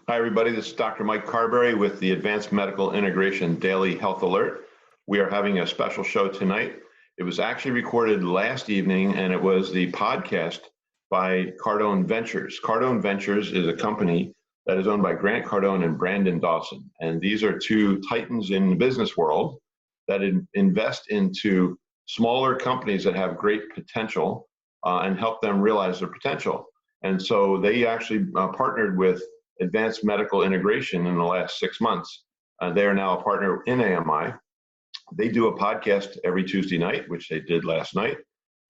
Hi, everybody. This is Dr. Mike Carberry with the Advanced Medical Integration Daily Health Alert. We are having a special show tonight. It was actually recorded last evening, and it was the podcast by Cardone Ventures. Cardone Ventures is a company that is owned by Grant Cardone and Brandon Dawson. And these are two titans in the business world that invest into smaller companies that have great potential and help them realize their potential. And so they actually partnered with Advanced Medical Integration in the last 6 months. They are now a partner in AMI. They do a podcast every Tuesday night, which they did last night.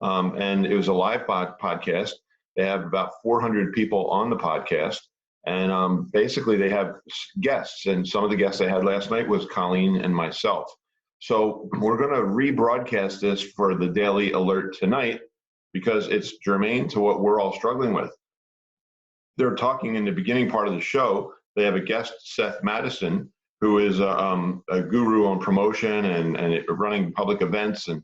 And it was a live podcast. They have about 400 people on the podcast. And basically they have guests. And some of the guests they had last night was Coleen and myself. So we're going to rebroadcast this for the Daily Alert tonight because it's germane to what we're all struggling with. They're talking in the beginning part of the show. They have a guest, Seth Mattison, who is a guru on promotion and running public events. And,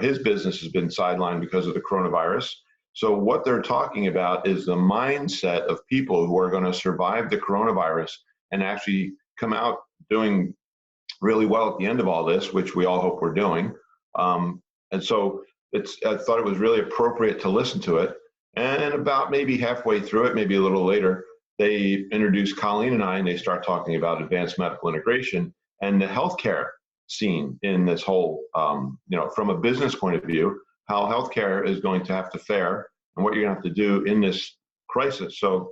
his business has been sidelined because of the coronavirus. So what they're talking about is the mindset of people who are going to survive the coronavirus and actually come out doing really well at the end of all this, which we all hope we're doing. And so I thought it was really appropriate to listen to it. And about maybe halfway through it, maybe a little later, they introduce Coleen and I, and they start talking about advanced medical integration and the healthcare scene in this whole, from a business point of view, how healthcare is going to have to fare and what you're going to have to do in this crisis. So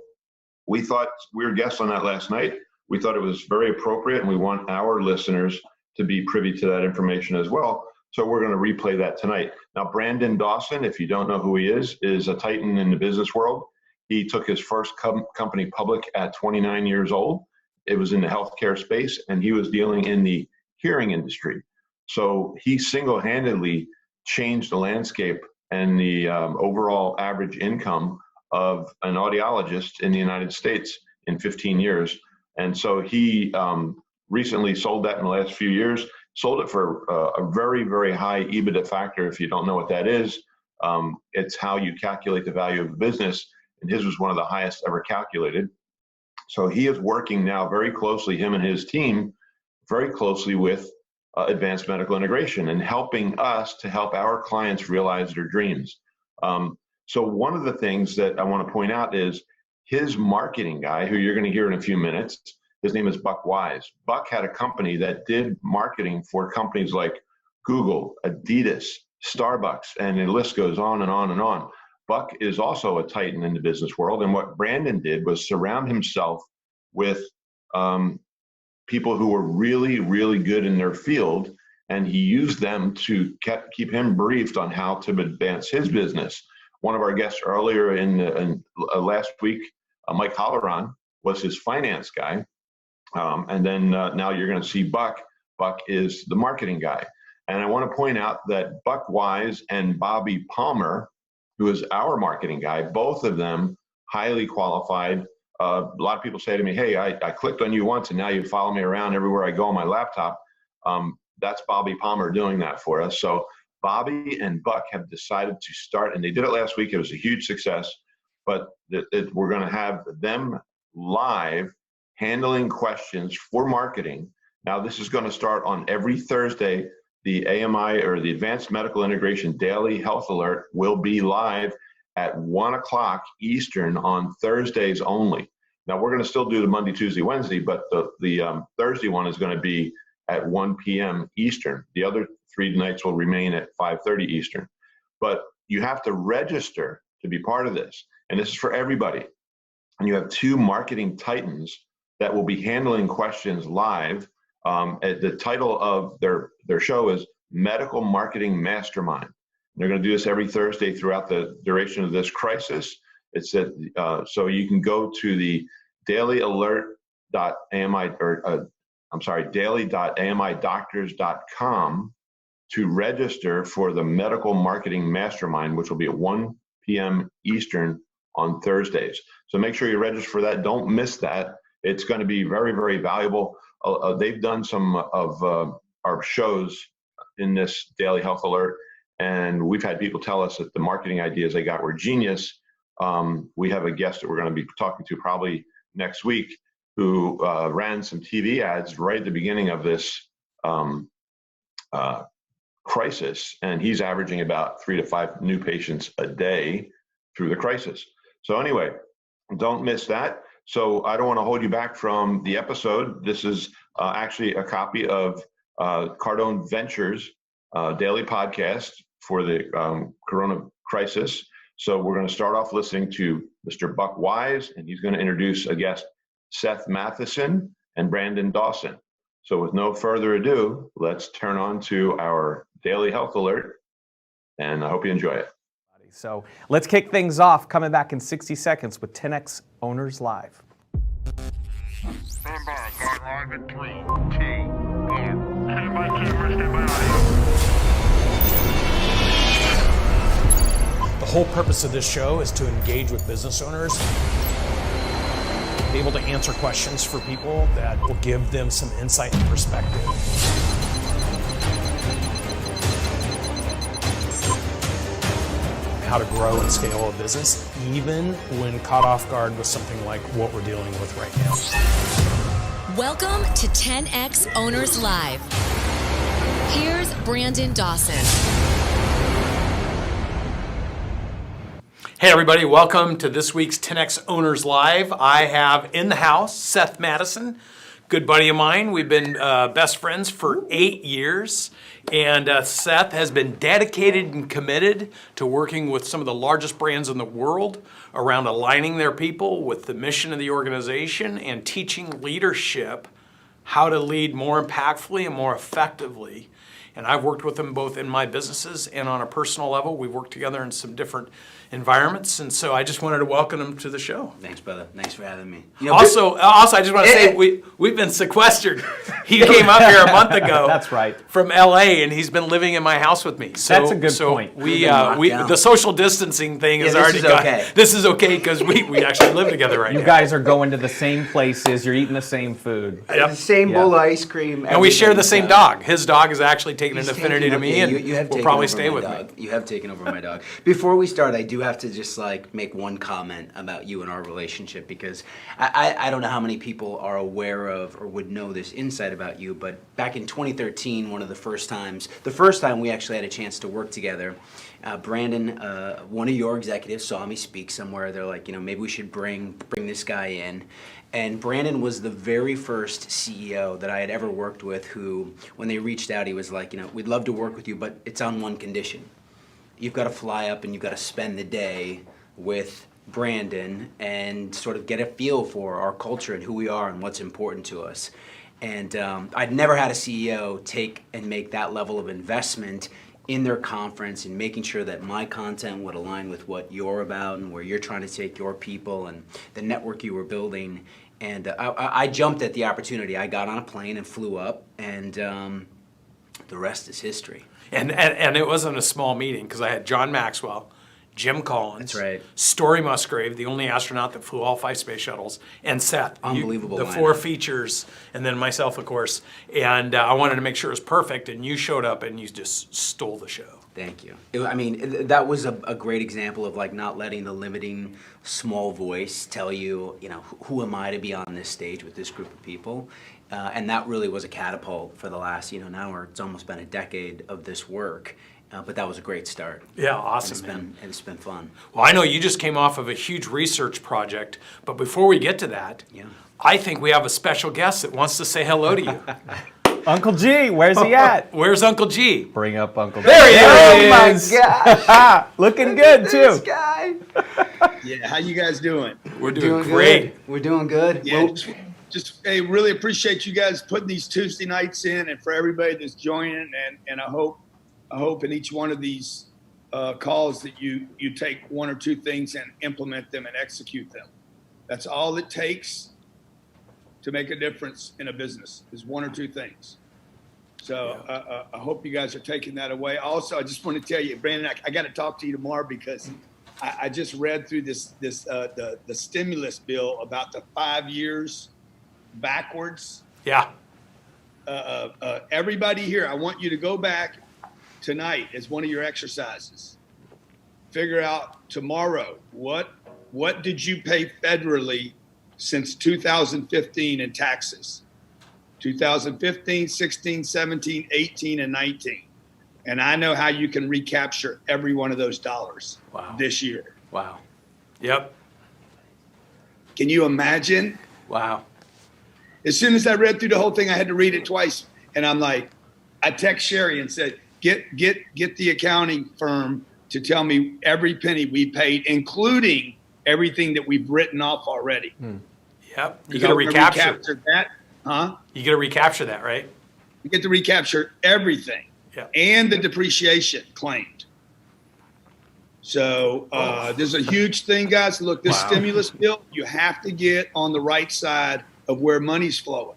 we thought we were guests on that last night. We thought it was very appropriate, and we want our listeners to be privy to that information as well. So we're going to replay that tonight. Now, Brandon Dawson, if you don't know who he is a titan in the business world. He took his first company public at 29 years old. It was in the healthcare space, and he was dealing in the hearing industry. So he single-handedly changed the landscape and the overall average income of an audiologist in the United States in 15 years. And so he recently sold that in the last few years. Sold it for a very, very high EBITDA factor. If you don't know what that is, it's how you calculate the value of the business. And his was one of the highest ever calculated. So he is working now very closely, him and his team, very closely with Advanced Medical Integration and helping us to help our clients realize their dreams. So one of the things that I want to point out is his marketing guy, who you're going to hear in a few minutes. His name is Buck Wise. Buck had a company that did marketing for companies like Google, Adidas, Starbucks, and the list goes on and on and on. Buck is also a titan in the business world. And what Brandon did was surround himself with people who were really, really good in their field. And he used them to keep him briefed on how to advance his business. One of our guests earlier in last week, Mike Holleran, was his finance guy. And then now you're going to see Buck. Buck is the marketing guy. And I want to point out that Buck Wise and Bobby Palmer, who is our marketing guy, both of them highly qualified. A lot of people say to me, hey, I clicked on you once and now you follow me around everywhere I go on my laptop. That's Bobby Palmer doing that for us. So Bobby and Buck have decided to start, and they did it last week. It was a huge success, but we're going to have them live handling questions for marketing. Now, this is going to start on every Thursday. The AMI, or the Advanced Medical Integration Daily Health Alert, will be live at 1 o'clock Eastern on Thursdays only. Now, we're going to still do the Monday, Tuesday, Wednesday, but the Thursday one is going to be at 1 p.m. Eastern. The other 3 nights will remain at 5:30 Eastern. But you have to register to be part of this, and this is for everybody. And you have 2 marketing titans that will be handling questions live. The title of their show is Medical Marketing Mastermind. They're going to do this every Thursday throughout the duration of this crisis. It's so you can go to the daily.amidoctors.com to register for the Medical Marketing Mastermind, which will be at 1 p.m. Eastern on Thursdays. So make sure you register for that. Don't miss that. It's going to be very, very valuable. They've done some of our shows in this Daily Health Alert, and we've had people tell us that the marketing ideas they got were genius. We have a guest that we're going to be talking to probably next week who ran some TV ads right at the beginning of this crisis, and he's averaging about 3 to 5 new patients a day through the crisis. So anyway, don't miss that. So I don't want to hold you back from the episode. This is actually a copy of Cardone Ventures daily podcast for the Corona crisis. So we're going to start off listening to Mr. Buck Wise, and he's going to introduce a guest, Seth Mattison and Brandon Dawson. So with no further ado, let's turn on to our daily health alert, and I hope you enjoy it. So let's kick things off, coming back in 60 seconds with 10X Owners Live. Stand by, going live in 3, 2, 1. Stand by camera, stand by audio. The whole purpose of this show is to engage with business owners, be able to answer questions for people that will give them some insight and perspective. How to grow and scale a business, even when caught off guard with something like what we're dealing with right now. Welcome to 10X Owners Live. Here's Brandon Dawson. Hey everybody, welcome to this week's 10X Owners Live. I have in the house Seth Mattison, good buddy of mine. We've been best friends for 8 years. And Seth has been dedicated and committed to working with some of the largest brands in the world around aligning their people with the mission of the organization and teaching leadership how to lead more impactfully and more effectively. And I've worked with him both in my businesses and on a personal level. We've worked together in some different environments, and so I just wanted to welcome him to the show. Thanks, brother. Thanks for having me. Also, I just want to say we've been sequestered. He came up here a month ago. That's right. From LA, and he's been living in my house with me. So, that's a good point. We the social distancing thing is already okay. This is okay because we actually live together right now. You guys are going to the same places. You're eating the same food. The same bowl of ice cream. And we share the same dog. His dog is actually taking an He's affinity to me, and will probably stay with me. You have taken over my dog. Before we start, I do have to just make one comment about you and our relationship, because I don't know how many people are aware of or would know this insight about you, but back in 2013, the first time we actually had a chance to work together, Brandon, one of your executives saw me speak somewhere. They're like, maybe we should bring this guy in. And Brandon was the very first CEO that I had ever worked with who, when they reached out, he was like, we'd love to work with you, but it's on one condition. You've got to fly up and you've got to spend the day with Brandon and sort of get a feel for our culture and who we are and what's important to us. And I'd never had a CEO take and make that level of investment in their conference and making sure that my content would align with what you're about and where you're trying to take your people and the network you were building. And I jumped at the opportunity. I got on a plane and flew up, and the rest is history. And it wasn't a small meeting, because I had John Maxwell, Jim Collins, That's right. Story Musgrave, the only astronaut that flew all 5 space shuttles, and Seth. Unbelievable The lineup. 4 features, and then myself, of course. And I wanted to make sure it was perfect, and you showed up and you just stole the show. Thank you. That was a great example of not letting the limiting small voice tell you, who am I to be on this stage with this group of people? And that really was a catapult for the last, now it's almost been a decade of this work. But that was a great start. Yeah, awesome, and it's been fun. Well, I know you just came off of a huge research project, but before we get to that, I think we have a special guest that wants to say hello to you. Uncle G, where's he at? Where's Uncle G? Bring up Uncle G. There he is. Oh my gosh. Looking good too. This guy. Yeah, how you guys doing? We're doing great. Good. We're doing good. Yeah, just hey, really appreciate you guys putting these Tuesday nights in, and for everybody that's joining. And I hope in each one of these calls that you take one or two things and implement them and execute them. That's all it takes to make a difference in a business, is one or two things. So I hope you guys are taking that away. Also, I just want to tell you, Brandon, I got to talk to you tomorrow, because I just read through the stimulus bill about the 5 years backwards. Yeah. Everybody here, I want you to go back tonight as one of your exercises. Figure out tomorrow what did you pay federally since 2015 in taxes. 2015, 16, 17, 18, and 19. And I know how you can recapture every one of those dollars this year. Wow. Yep. Can you imagine? Wow. As soon as I read through the whole thing, I had to read it twice. And I'm like, I text Sherry and said, get the accounting firm to tell me every penny we paid, including everything that we've written off already. Yep. You got to recapture that, huh? You got to recapture that, right? You get to recapture everything and the depreciation claimed. So there's a huge thing, guys. Look, this stimulus bill, you have to get on the right side of where money's flowing.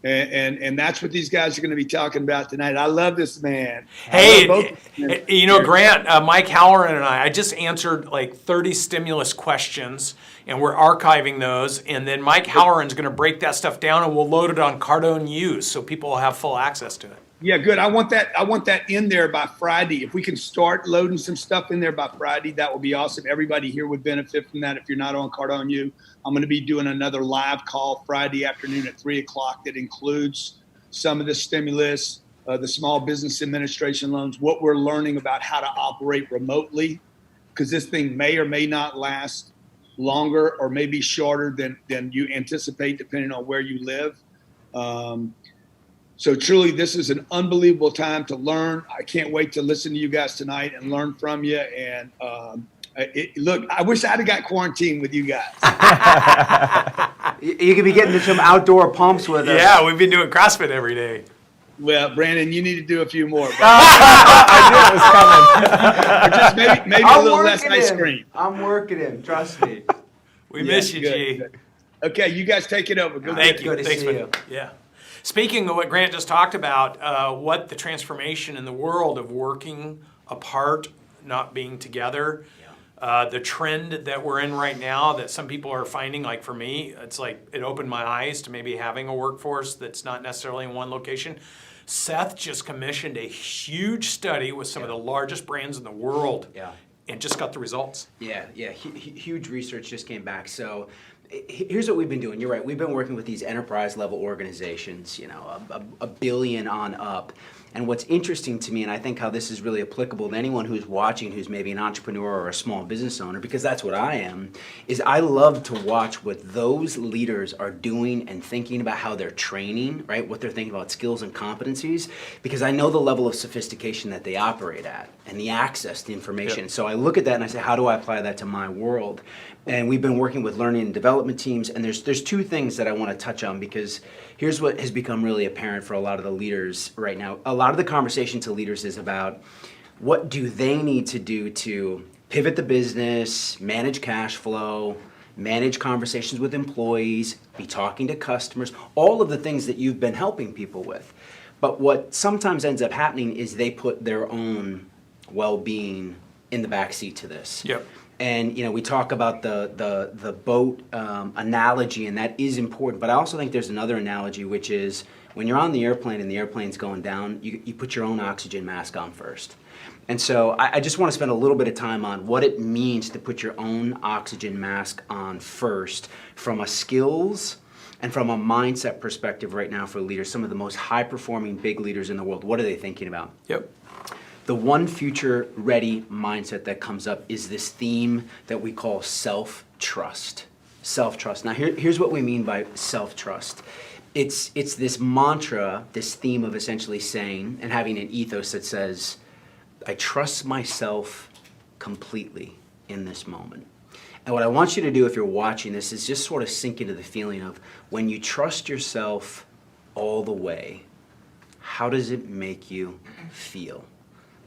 And that's what these guys are going to be talking about tonight. I love this man. Hey, you know, Grant, Mike Halloran and I just answered like 30 stimulus questions, and we're archiving those. And then Mike Halloran's going to break that stuff down, and we'll load it on Cardone Use so people will have full access to it. Yeah, good. I want that in there by Friday. If we can start loading some stuff in there by Friday, that would be awesome. Everybody here would benefit from that. If you're not on Cardone U, I'm going to be doing another live call Friday afternoon at 3:00 that includes some of the stimulus, the Small Business Administration loans, what we're learning about how to operate remotely, because this thing may or may not last longer or maybe shorter than you anticipate, depending on where you live. So truly, this is an unbelievable time to learn. I can't wait to listen to you guys tonight and learn from you. And look, I wish I'd have got quarantined with you guys. You could be getting into some outdoor pumps with us. Yeah, we've been doing CrossFit every day. Well, Brandon, you need to do a few more. I knew it was coming. Or just maybe a little less ice cream. I'm working him. Trust me. We miss you, good, G. good. Okay, you guys take it over. Go Thank get you. Good to Thanks, see man. you. Yeah. Speaking of what Grant just talked about, what the transformation in the world of working apart, not being together, the trend that we're in right now that some people are finding, like for me, it's like it opened my eyes to maybe having a workforce that's not necessarily in one location. Seth just commissioned a huge study with some of the largest brands in the world and just got the results. Yeah. Huge research just came back. So here's what we've been doing. You're right. We've been working with these enterprise level organizations, you know, a billion on up. And what's interesting to me, and I think how this is really applicable to anyone who's watching who's maybe an entrepreneur or a small business owner, because that's what I am, is I love to watch what those leaders are doing and thinking about how they're training, right? What they're thinking about skills and competencies, because I know the level of sophistication that they operate at and the access to information. So I look at that and I say, how do I apply that to my world? And we've been working with learning and development teams, and there's two things that I want to touch on, because here's what has become really apparent for a lot of the leaders right now. A lot of the conversation to leaders is about what do they need to do to pivot the business, manage cash flow, manage conversations with employees, be talking to customers, all of the things that you've been helping people with. But what sometimes ends up happening is they put their own well-being in the backseat to this. Yep. And you know, we talk about the boat analogy, and that is important. But I also think there's another analogy, which is when you're on the airplane and the airplane's going down, you put your own oxygen mask on first. And so I just want to spend a little bit of time on what it means to put your own oxygen mask on first, from a skills and from a mindset perspective right now for leaders. Some of the most high-performing big leaders in the world, what are they thinking about? Yep. The one future-ready mindset that comes up is this theme that we call self-trust. Self-trust. Now, here's what we mean by self-trust. It's this mantra, this theme of essentially saying and having an ethos that says, I trust myself completely in this moment. And what I want you to do if you're watching this is just sort of sink into the feeling of when you trust yourself all the way, how does it make you feel?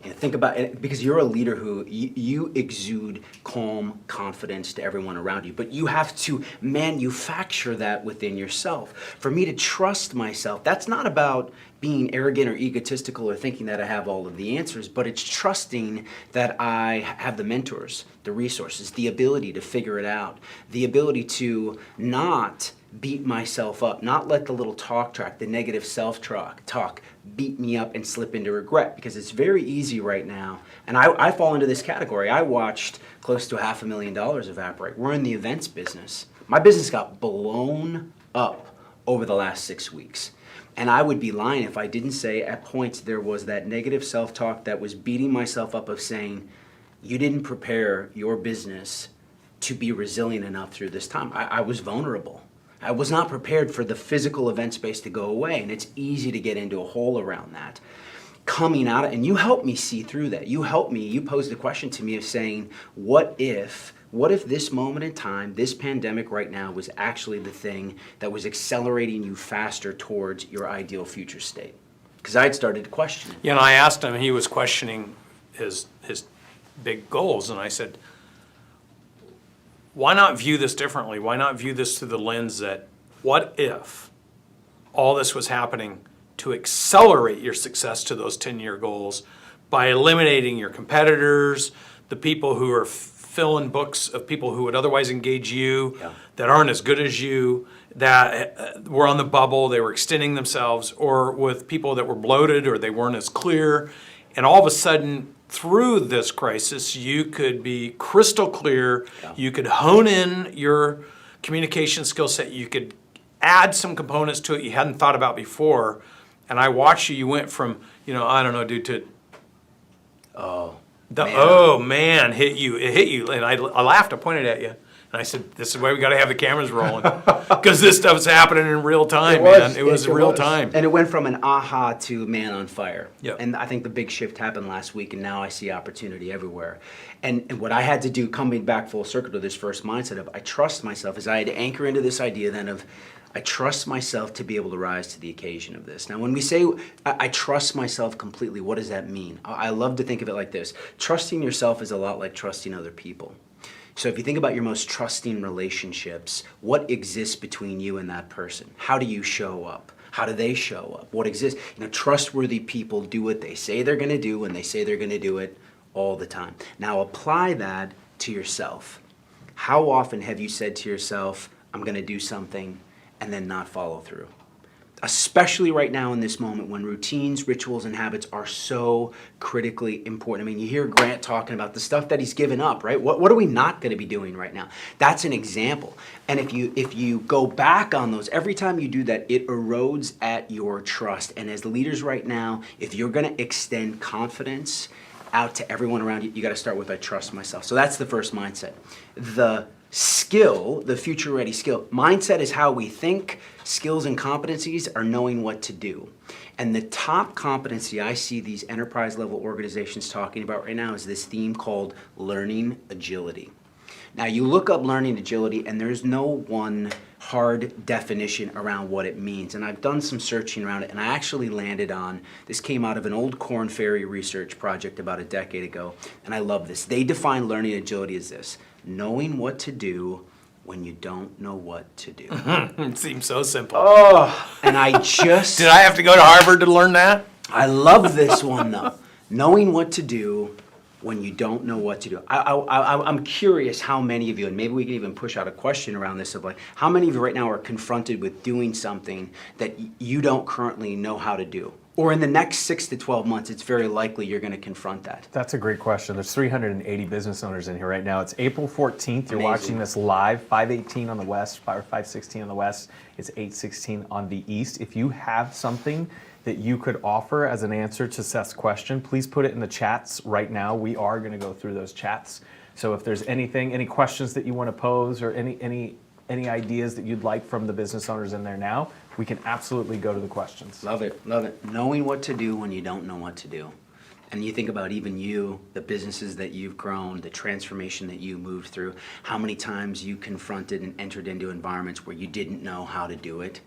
You know, think about it, because you're a leader who you exude calm confidence to everyone around you, but you have to manufacture that within yourself. For me to trust myself, that's not about being arrogant or egotistical or thinking that I have all of the answers, but it's trusting that I have the mentors, the resources, the ability to figure it out, the ability to not beat myself up, not let the little talk track, the negative self-talk beat me up and slip into regret, because it's very easy right now. And I fall into this category. I watched close to $500,000 evaporate. We're in the events business. My business got blown up over the last 6 weeks. And I would be lying if I didn't say at points there was that negative self-talk that was beating myself up of saying, you didn't prepare your business to be resilient enough through this time. I was vulnerable. I was not prepared for the physical event space to go away, and it's easy to get into a hole around that. Coming out, and you helped me see through that. You helped me, you posed a question to me of saying, what if this moment in time, this pandemic right now was actually the thing that was accelerating you faster towards your ideal future state? Because I had started to question it. You know, I asked him, he was questioning his big goals, and I said, why not view this differently? Why not view this through the lens that, what if all this was happening to accelerate your success to those 10-year goals by eliminating your competitors, the people who are filling books of people who would otherwise engage you, that aren't as good as you, that were on the bubble, they were extending themselves, or with people that were bloated or they weren't as clear. And all of a sudden, through this crisis, you could be crystal clear, you could hone in your communication skill set, you could add some components to it you hadn't thought about before. And I watched you went from, I don't know, dude, to, man, it hit you. And I laughed, I pointed at you. And I said, this is why we got to have the cameras rolling. Because this stuff's happening in real time, man. It was real time. And it went from an aha to man on fire. Yep. And I think the big shift happened last week, and now I see opportunity everywhere. And what I had to do, coming back full circle to this first mindset of I trust myself, is I had to anchor into this idea then of I trust myself to be able to rise to the occasion of this. Now, when we say I trust myself completely, what does that mean? I love to think of it like this. Trusting yourself is a lot like trusting other people. So if you think about your most trusting relationships, what exists between you and that person? How do you show up? How do they show up? What exists? Trustworthy people do what they say they're going to do, and they say they're going to do it all the time. Now apply that to yourself. How often have you said to yourself, I'm going to do something, and then not follow through? Especially right now in this moment when routines, rituals, and habits are so critically important. I mean, you hear Grant talking about the stuff that he's given up, right? What are we not going to be doing right now? That's an example. And if you go back on those, every time you do that, it erodes at your trust. And as leaders right now, if you're going to extend confidence out to everyone around you, you got to start with I trust myself. So that's the first mindset. The skill, the future ready skill. Mindset is how we think. Skills and competencies are knowing what to do. And the top competency I see these enterprise level organizations talking about right now is this theme called learning agility. Now you look up learning agility and there's no one hard definition around what it means. And I've done some searching around it and I actually landed on, this came out of an old Korn Ferry research project about a decade ago. And I love this. They define learning agility as this: knowing what to do when you don't know what to do. It seems so simple. Oh, and I just... Did I have to go to Harvard to learn that? I love this one though. Knowing what to do when you don't know what to do. I'm curious how many of you, and maybe we can even push out a question around this of like, how many of you right now are confronted with doing something that you don't currently know how to do? Or in the next 6 to 12 months, it's very likely you're going to confront that. That's a great question. There's 380 business owners in here right now. It's April 14th. You're watching this live, 5:18 on the west, or 5:16 on the west. It's 8:16 on the east. If you have something that you could offer as an answer to Seth's question, please put it in the chats right now. We are going to go through those chats. So if there's anything, any questions that you want to pose or any ideas that you'd like from the business owners in there now, we can absolutely go to the questions. Love it, love it. Knowing what to do when you don't know what to do. And you think about even you, the businesses that you've grown, the transformation that you moved through, how many times you confronted and entered into environments where you didn't know how to do it,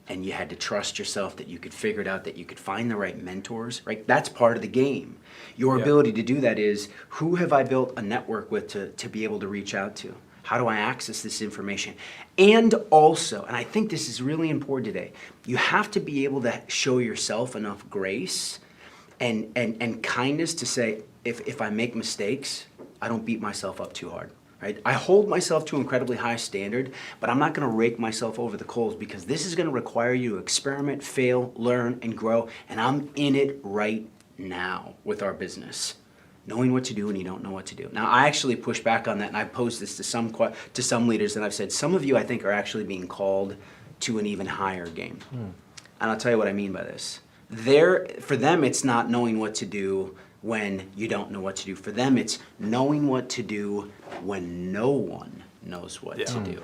and you had to trust yourself that you could figure it out, that you could find the right mentors, right? That's part of the game. Your ability to do that is, who have I built a network with to be able to reach out to? How do I access this information? And also, and I think this is really important today, you have to be able to show yourself enough grace and kindness to say, if I make mistakes, I don't beat myself up too hard. Right? I hold myself to an incredibly high standard, but I'm not going to rake myself over the coals because this is going to require you to experiment, fail, learn, and grow, and I'm in it right now with our business. knowing what to do when you don't know what to do. Now, I actually push back on that, and I posed this to some leaders, and I've said, some of you, I think, are actually being called to an even higher game. And I'll tell you what I mean by this. For them, it's not knowing what to do when you don't know what to do. For them, it's knowing what to do when no one knows what to do.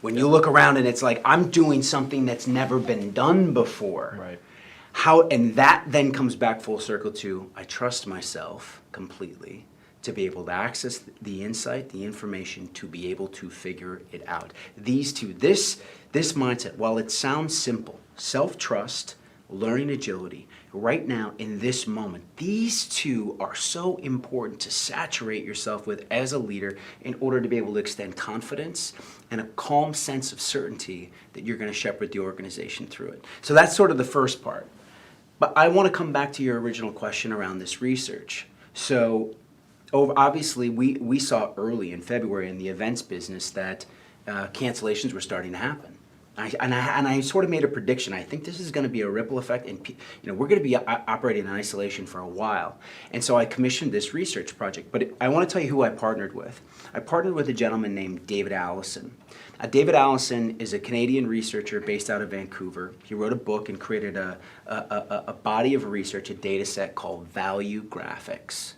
When you look around and it's like, I'm doing something that's never been done before. Right. And that then comes back full circle to, I trust myself completely to be able to access the insight, the information, to be able to figure it out. These two, this mindset, while it sounds simple, self-trust, learning agility, right now in this moment, these two are so important to saturate yourself with as a leader in order to be able to extend confidence and a calm sense of certainty that you're going to shepherd the organization through it. So that's sort of the first part. But I want to come back to your original question around this research. So obviously we saw early in February in the events business that cancellations were starting to happen. And I sort of made a prediction. I think this is going to be a ripple effect, and we're going to be operating in isolation for a while. And so I commissioned this research project. But I want to tell you who I partnered with. I partnered with a gentleman named David Allison. David Allison is a Canadian researcher based out of Vancouver. He wrote a book and created a body of research, a data set called Value Graphics.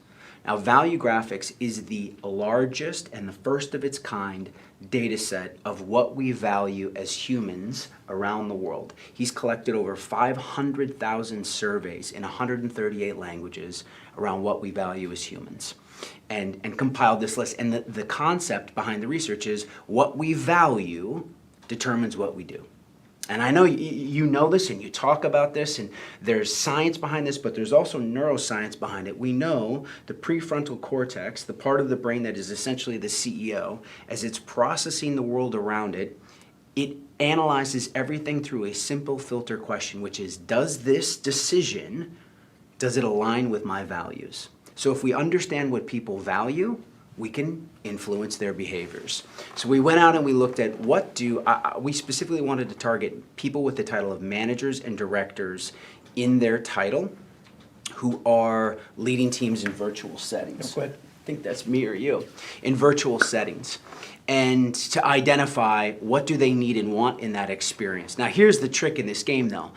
Now, Value Graphics is the largest and the first of its kind data set of what we value as humans around the world. He's collected over 500,000 surveys in 138 languages around what we value as humans and compiled this list. And the concept behind the research is what we value determines what we do. And I know you know this and you talk about this, and there's science behind this, but there's also neuroscience behind it. We know the prefrontal cortex, the part of the brain that is essentially the CEO, as it's processing the world around it, it analyzes everything through a simple filter question, which is, does this decision, does it align with my values? So if we understand what people value, we can influence their behaviors. So we went out and we looked at we specifically wanted to target people with the title of managers and directors in their title who are leading teams in virtual settings. I think that's me or you. In virtual settings. And to identify what do they need and want in that experience. Now here's the trick in this game though.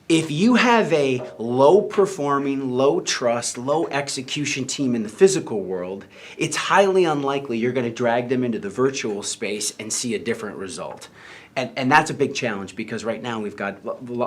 If you have a low-performing, low-trust, low-execution team in the physical world, it's highly unlikely you're going to drag them into the virtual space and see a different result. And that's a big challenge because right now we've got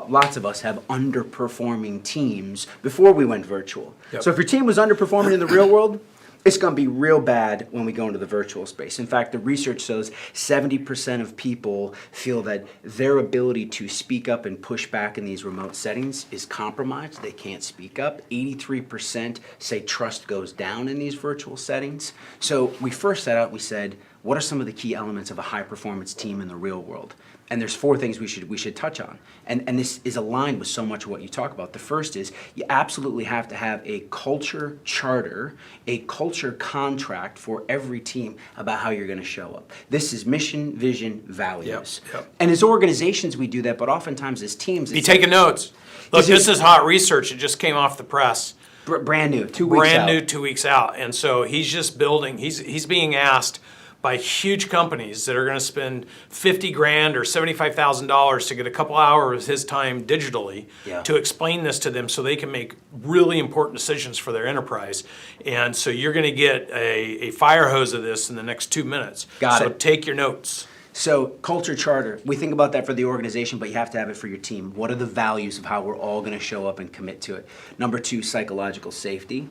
lots of us have underperforming teams before we went virtual. Yep. So if your team was underperforming in the real world, it's going to be real bad when we go into the virtual space. In fact, the research shows 70% of people feel that their ability to speak up and push back in these remote settings is compromised. They can't speak up. 83% say trust goes down in these virtual settings. So we first set out, we said, what are some of the key elements of a high-performance team in the real world? And there's 4 things we should touch on. And this is aligned with so much of what you talk about. The first is you absolutely have to have a culture charter, a culture contract for every team about how you're going to show up. This is mission, vision, values. Yep. And as organizations we do that, but oftentimes as teams. Be taking notes. Look, this is hot research. It just came off the press. Brand new, 2 weeks out. Brand new, 2 weeks out. And so he's just building, he's being asked by huge companies that are going to spend $50,000 or $75,000 to get a couple hours of his time digitally to explain this to them so they can make really important decisions for their enterprise. And so you're going to get a fire hose of this in the next 2 minutes. So take your notes. So culture charter, we think about that for the organization, but you have to have it for your team. What are the values of how we're all going to show up and commit to it? Number 2, psychological safety.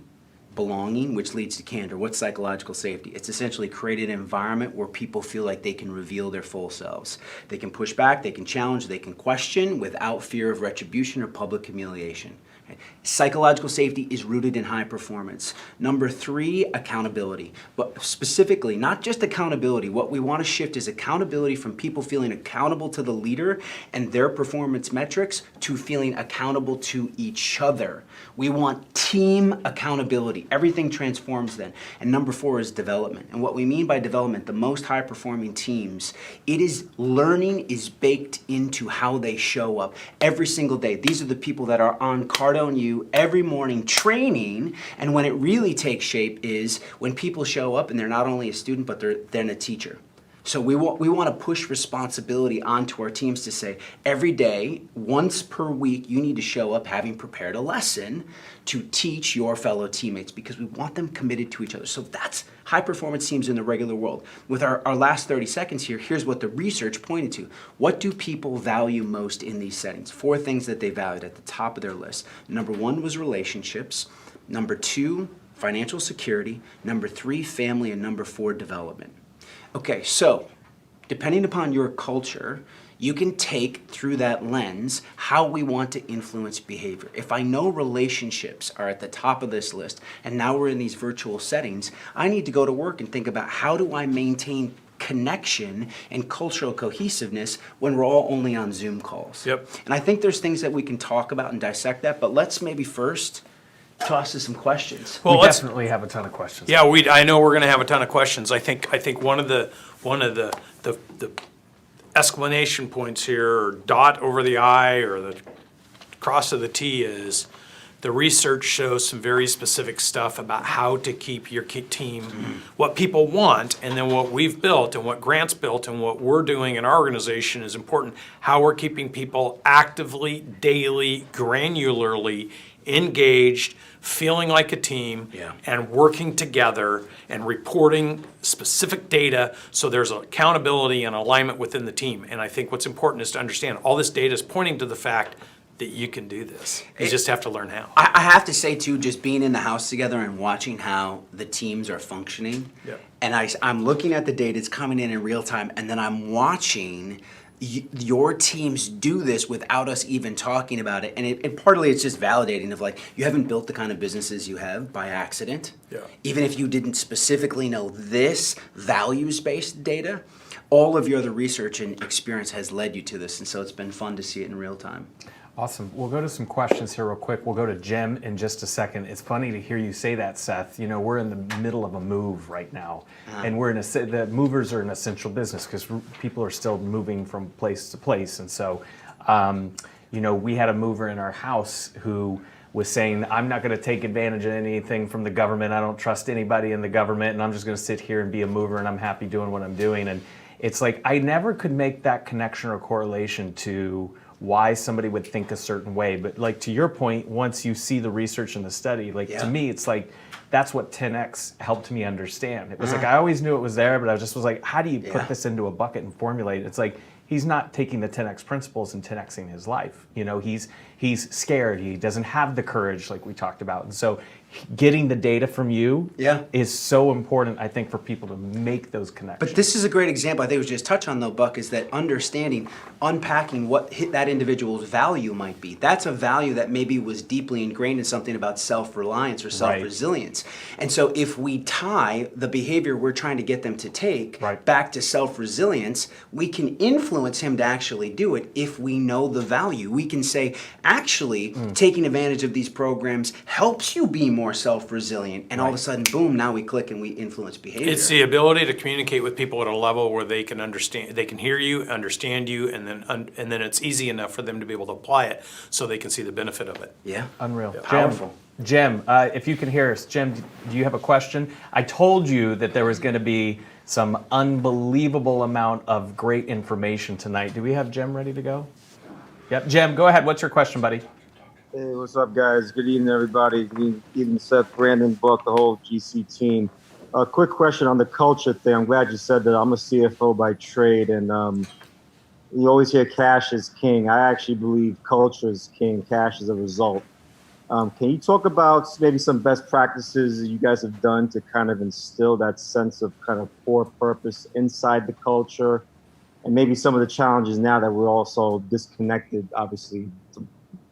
Belonging, which leads to candor. What's psychological safety? It's essentially creating an environment where people feel like they can reveal their full selves. They can push back, they can challenge, they can question without fear of retribution or public humiliation. Psychological safety is rooted in high performance. Number 3, accountability. But specifically, not just accountability. What we want to shift is accountability from people feeling accountable to the leader and their performance metrics to feeling accountable to each other. We want team accountability. Everything transforms then. And number 4 is development. And what we mean by development, the most high performing teams, learning is baked into how they show up every single day. These are the people that are on Cardone showing you every morning training, and when it really takes shape is when people show up and they're not only a student, but they're then a teacher. So we want to push responsibility onto our teams to say, every day, once per week, you need to show up having prepared a lesson to teach your fellow teammates, because we want them committed to each other. So that's high performance teams in the regular world. With our last 30 seconds here, here's what the research pointed to. What do people value most in these settings? 4 things that they valued at the top of their list. Number 1 was relationships. Number 2, financial security. Number 3, family. And number 4, development. Okay, so depending upon your culture, you can take through that lens how we want to influence behavior. If I know relationships are at the top of this list, and now we're in these virtual settings, I need to go to work and think about how do I maintain connection and cultural cohesiveness when we're all only on Zoom calls. Yep. And I think there's things that we can talk about and dissect that, but let's maybe first toss us some questions. Well, We definitely have a ton of questions. Yeah, I know we're going to have a ton of questions. I think one of the exclamation points here, or dot over the I, or the cross of the T, is the research shows some very specific stuff about how to keep your team, what people want, and then what we've built and what Grant's built and what we're doing in our organization is important. How we're keeping people actively, daily, granularly engaged, feeling like a team, and working together and reporting specific data so there's accountability and alignment within the team. And I think what's important is to understand all this data is pointing to the fact that you can do this. You just have to learn how. I have to say, too, just being in the house together and watching how the teams are functioning, and I'm looking at the data, it's coming in real time, and then I'm watching your teams do this without us even talking about it. And partly it's just validating of like, you haven't built the kind of businesses you have by accident. Even if you didn't specifically know this values-based data, all of your other research and experience has led you to this. And so it's been fun to see it in real time. Awesome. We'll go to some questions here real quick. We'll go to Jim in just a second. It's funny to hear you say that, Seth. You know, we're in the middle of a move right now, and the movers are an essential business because people are still moving from place to place. And so, you know, we had a mover in our house who was saying, I'm not going to take advantage of anything from the government. I don't trust anybody in the government, and I'm just going to sit here and be a mover, and I'm happy doing what I'm doing. And it's like, I never could make that connection or correlation to why somebody would think a certain way. But like to your point, once you see the research and the study, like to me, it's like, that's what 10X helped me understand. It was like, I always knew it was there, but I just was like, how do you put this into a bucket and formulate it? It's like, he's not taking the 10X principles and 10Xing his life. You know, he's scared. He doesn't have the courage like we talked about. And so getting the data from you is so important, I think, for people to make those connections. But this is a great example, I think it was just touched on though, Buck, is that understanding, unpacking what that individual's value might be. That's a value that maybe was deeply ingrained in something about self-reliance or self-resilience. And so if we tie the behavior we're trying to get them to take back to self-resilience, we can influence him to actually do it if we know the value. We can say, actually, taking advantage of these programs helps you be more self-resilient, and all of a sudden, boom, now we click and we influence behavior. It's the ability to communicate with people at a level where they can understand, they can hear you, understand you, and then it's easy enough for them to be able to apply it so they can see the benefit of it. Yeah. Unreal. Powerful. Jim, if you can hear us. Jim, do you have a question? I told you that there was going to be some unbelievable amount of great information tonight. Do we have Jim ready to go? Yep. Jim, go ahead. What's your question, buddy? Hey, what's up, guys? Good evening, everybody. Good evening, Seth, Brandon, Buck, the whole GC team. A quick question on the culture thing. I'm glad you said that. I'm a CFO by trade, and you always hear cash is king. I actually believe culture is king. Cash is a result. Can you talk about maybe some best practices you guys have done to kind of instill that sense of kind of core purpose inside the culture, and maybe some of the challenges now that we're also disconnected, obviously,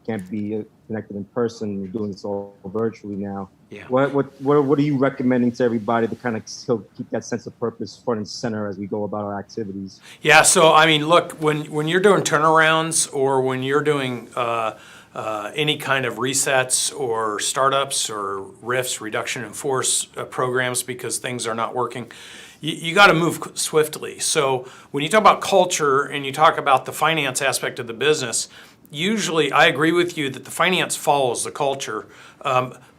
can't be connected in person. We're doing this all virtually now. Yeah. What are you recommending to everybody to kind of still keep that sense of purpose front and center as we go about our activities? Yeah. So I mean, look, when you're doing turnarounds or when you're doing any kind of resets or startups or RIFs, reduction in force programs because things are not working, you got to move swiftly. So when you talk about culture and you talk about the finance aspect of the business, usually I agree with you that the finance follows the culture.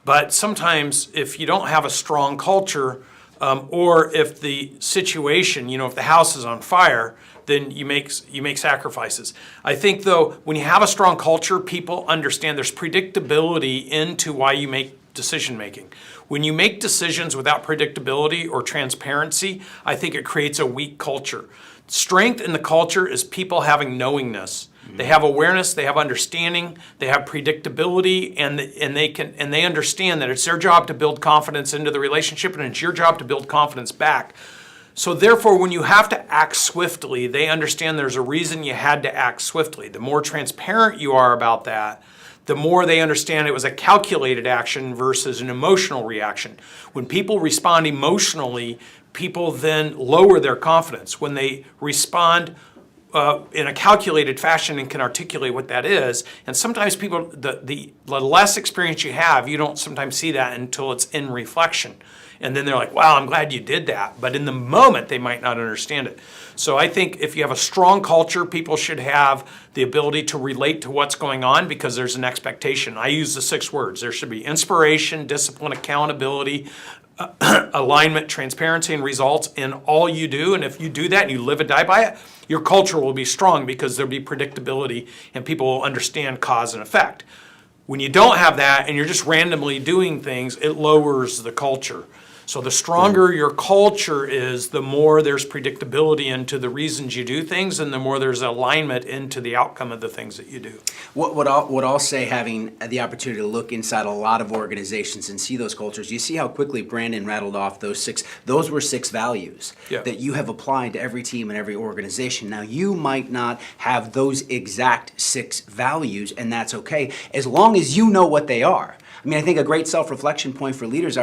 But sometimes if you don't have a strong culture, or if the situation, if the house is on fire, then you make sacrifices. I think though, when you have a strong culture, people understand there's predictability into why you make decision making. When you make decisions without predictability or transparency, I think it creates a weak culture. Strength in the culture is people having knowingness. They have awareness, they have understanding, they have predictability, and they understand that it's their job to build confidence into the relationship, and it's your job to build confidence back. So therefore, when you have to act swiftly, they understand there's a reason you had to act swiftly. The more transparent you are about that, the more they understand it was a calculated action versus an emotional reaction. When people respond emotionally, people then lower their confidence. When they respond in a calculated fashion and can articulate what that is, and sometimes people, the less experience you have, you don't sometimes see that until it's in reflection. And then they're like, wow, I'm glad you did that. But in the moment, they might not understand it. So I think if you have a strong culture, people should have the ability to relate to what's going on because there's an expectation. I use the 6 words. There should be inspiration, discipline, accountability, alignment, transparency, and results in all you do. And if you do that and you live and die by it, your culture will be strong because there'll be predictability and people will understand cause and effect. When you don't have that and you're just randomly doing things, it lowers the culture. So the stronger your culture is, the more there's predictability into the reasons you do things, and the more there's alignment into the outcome of the things that you do. What I'll say, having the opportunity to look inside a lot of organizations and see those cultures, you see how quickly Brandon rattled off those 6. Those were 6 values that you have applied to every team and every organization. Now, you might not have those exact 6 values, and that's okay, as long as you know what they are. I mean, I think a great self-reflection point for leaders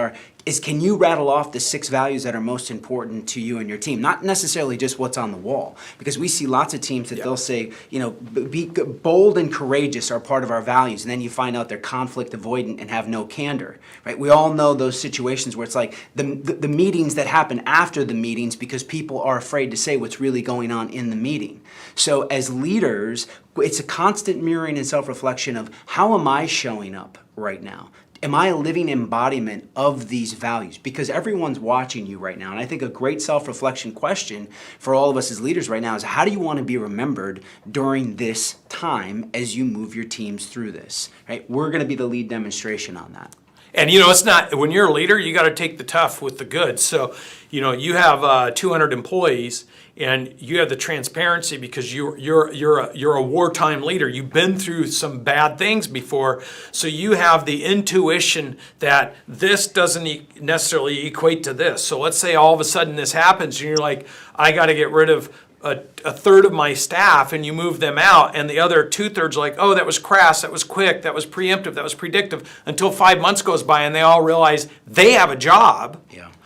is can you rattle off the 6 values that are most important to you and your team? Not necessarily just what's on the wall, because we see lots of teams that they'll say, be bold and courageous are part of our values, and then you find out they're conflict avoidant and have no candor, right? We all know those situations where it's like the meetings that happen after the meetings because people are afraid to say what's really going on in the meeting. So as leaders, it's a constant mirroring and self-reflection of how am I showing up right now? Am I a living embodiment of these values? Because everyone's watching you right now. And I think a great self-reflection question for all of us as leaders right now is how do you want to be remembered during this time as you move your teams through this, right? We're going to be the lead demonstration on that. And it's not, when you're a leader, you got to take the tough with the good. So, you have 200 employees and you have the transparency because you're a wartime leader. You've been through some bad things before, so you have the intuition that this doesn't necessarily equate to this. So let's say all of a sudden this happens and you're like, I got to get rid of a third of my staff, and you move them out, and the other 2/3 like, oh, that was crass, that was quick, that was preemptive, that was predictive, until 5 months goes by and they all realize they have a job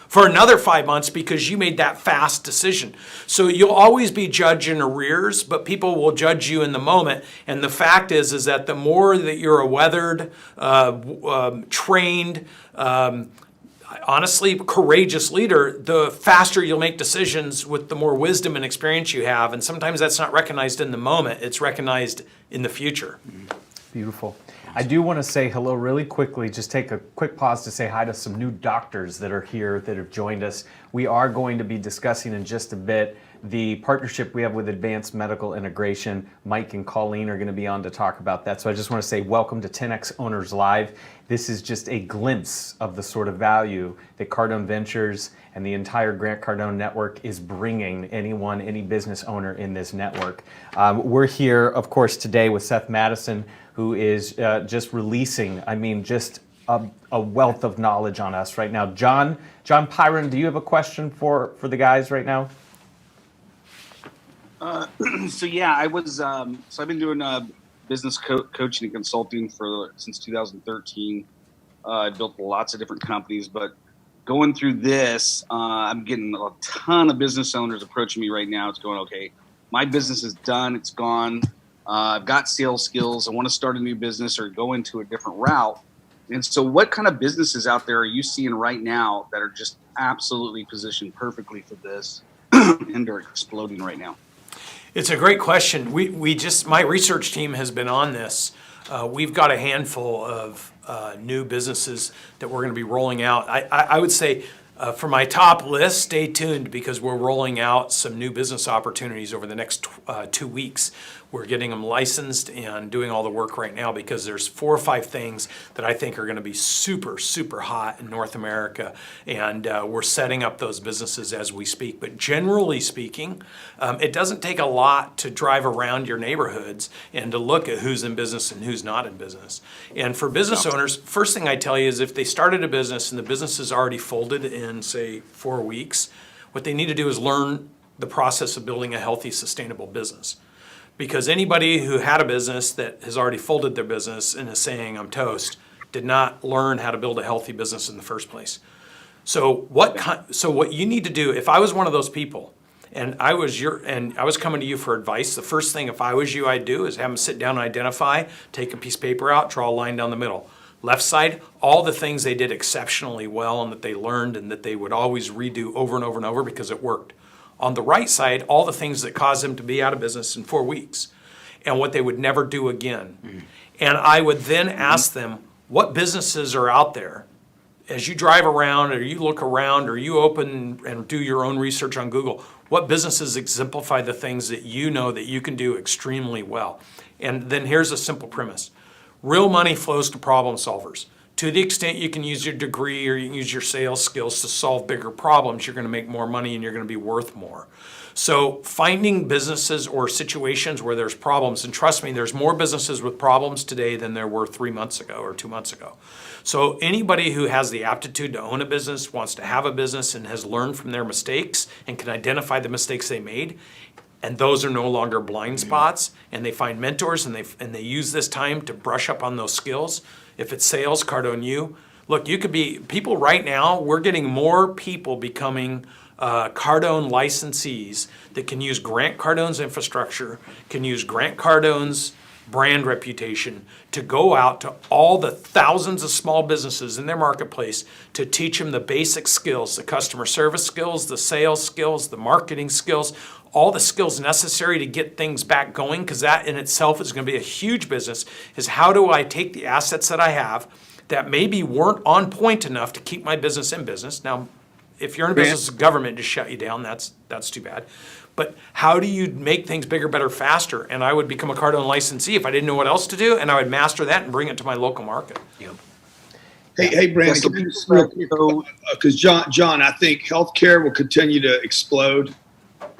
for another 5 months because you made that fast decision. So you'll always be judged in arrears, but people will judge you in the moment. And the fact is that the more that you're a weathered, trained, honestly, courageous leader, the faster you'll make decisions with the more wisdom and experience you have. And sometimes that's not recognized in the moment, it's recognized in the future. Beautiful. I do want to say hello really quickly, just take a quick pause to say hi to some new doctors that are here that have joined us. We are going to be discussing in just a bit the partnership we have with Advanced Medical Integration. Mike and Coleen are going to be on to talk about that. So I just want to say welcome to 10X Owners Live. This is just a glimpse of the sort of value that Cardone Ventures and the entire Grant Cardone network is bringing any business owner in this network. We're here, of course, today with Seth Mattison, who is just releasing, just a wealth of knowledge on us right now. John Pyron, do you have a question for the guys right now? I was. So I've been doing business coaching and consulting since 2013. I built lots of different companies, but going through this, I'm getting a ton of business owners approaching me right now. It's going, okay, my business is done. It's gone. I've got sales skills. I want to start a new business or go into a different route. And so what kind of businesses out there are you seeing right now that are just absolutely positioned perfectly for this and are exploding right now? It's a great question. My research team has been on this. We've got a handful of new businesses that we're going to be rolling out. I would say for my top list, stay tuned because we're rolling out some new business opportunities over the next 2 weeks. We're getting them licensed and doing all the work right now because there's 4 or 5 things that I think are going to be super, super hot in North America. And we're setting up those businesses as we speak. But generally speaking, it doesn't take a lot to drive around your neighborhoods and to look at who's in business and who's not in business. And for business owners, first thing I tell you is if they started a business and the business is already folded in, say, 4 weeks, what they need to do is learn the process of building a healthy, sustainable business. Because anybody who had a business that has already folded their business and is saying, I'm toast, did not learn how to build a healthy business in the first place. So what you need to do, if I was one of those people, and I was coming to you for advice, the first thing if I was you I'd do is have them sit down and identify, take a piece of paper out, draw a line down the middle. Left side, all the things they did exceptionally well and that they learned and that they would always redo over and over and over because it worked. On the right side, all the things that caused them to be out of business in 4 weeks and what they would never do again. Mm-hmm. And I would then ask them, what businesses are out there? As you drive around or you look around or you open and do your own research on Google, what businesses exemplify the things that you know that you can do extremely well? And then here's a simple premise. Real money flows to problem solvers. To the extent you can use your degree or you can use your sales skills to solve bigger problems, you're going to make more money and you're going to be worth more. So finding businesses or situations where there's problems, and trust me, there's more businesses with problems today than there were 3 months ago or 2 months ago. So anybody who has the aptitude to own a business, wants to have a business, and has learned from their mistakes and can identify the mistakes they made, and those are no longer blind spots, and they find mentors and they use this time to brush up on those skills. If it's sales, Cardone, look, you could be, people right now, we're getting more people becoming Cardone licensees that can use Grant Cardone's infrastructure, can use Grant Cardone's brand reputation to go out to all the thousands of small businesses in their marketplace to teach them the basic skills, the customer service skills, the sales skills, the marketing skills, all the skills necessary to get things back going, because that in itself is going to be a huge business, is how do I take the assets that I have that maybe weren't on point enough to keep my business in business. Now, if you're in a business, the government just shut you down, that's too bad. But how do you make things bigger, better, faster? And I would become a Cardone licensee if I didn't know what else to do, and I would master that and bring it to my local market. Yep. Hey, Brandon, because John, I think healthcare will continue to explode.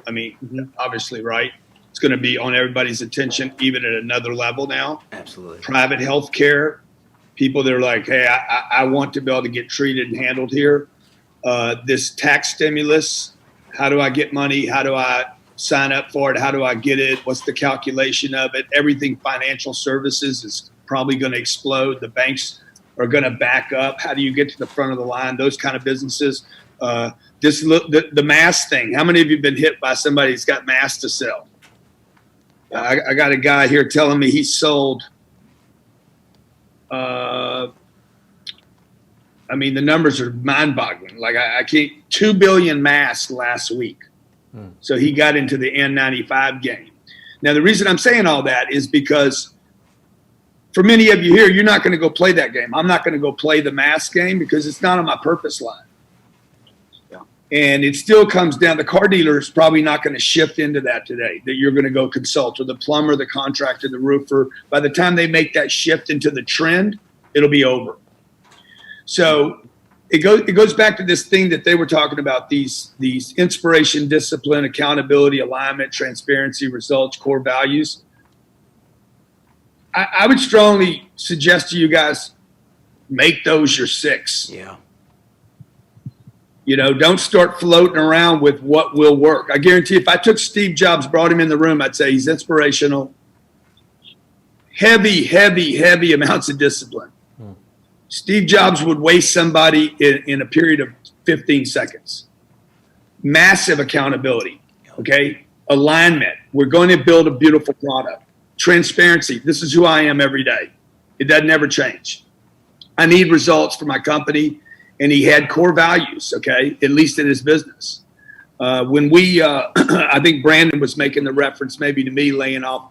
I mean, obviously, right? It's going to be on everybody's attention, even at another level now. Absolutely. Private healthcare, people that are like, hey, I want to be able to get treated and handled here. This tax stimulus, how do I get money? How do I sign up for it? How do I get it? What's the calculation of it? Everything financial services is probably going to explode. The banks are going to back up. How do you get to the front of the line? Those kind of businesses. The mask thing. How many of you have been hit by somebody who's got masks to sell? I got a guy here telling me he sold, I mean, the numbers are mind-boggling. Like I can't, 2 billion masks last week. So he got into the N95 game. Now, the reason I'm saying all that is because for many of you here, you're not going to go play that game. I'm not going to go play the mask game because it's not on my purpose line. And it still comes down, the car dealer is probably not going to shift into that today, that you're going to go consult, or the plumber, the contractor, the roofer. By the time they make that shift into the trend, it'll be over. So it goes back to this thing that they were talking about, these inspiration, discipline, accountability, alignment, transparency, results, core values. I would strongly suggest to you guys, make those your 6. Yeah. You know, don't start floating around with what will work. I guarantee if I took Steve Jobs, brought him in the room, I'd say he's inspirational, heavy amounts of discipline. Steve Jobs would waste somebody in a period of 15 seconds. Massive accountability, okay? Alignment. We're going to build a beautiful product. Transparency. This is who I am every day. It doesn't ever change. I need results for my company. And he had core values, okay, at least in his business. When we, I think Brandon was making the reference maybe to me laying off,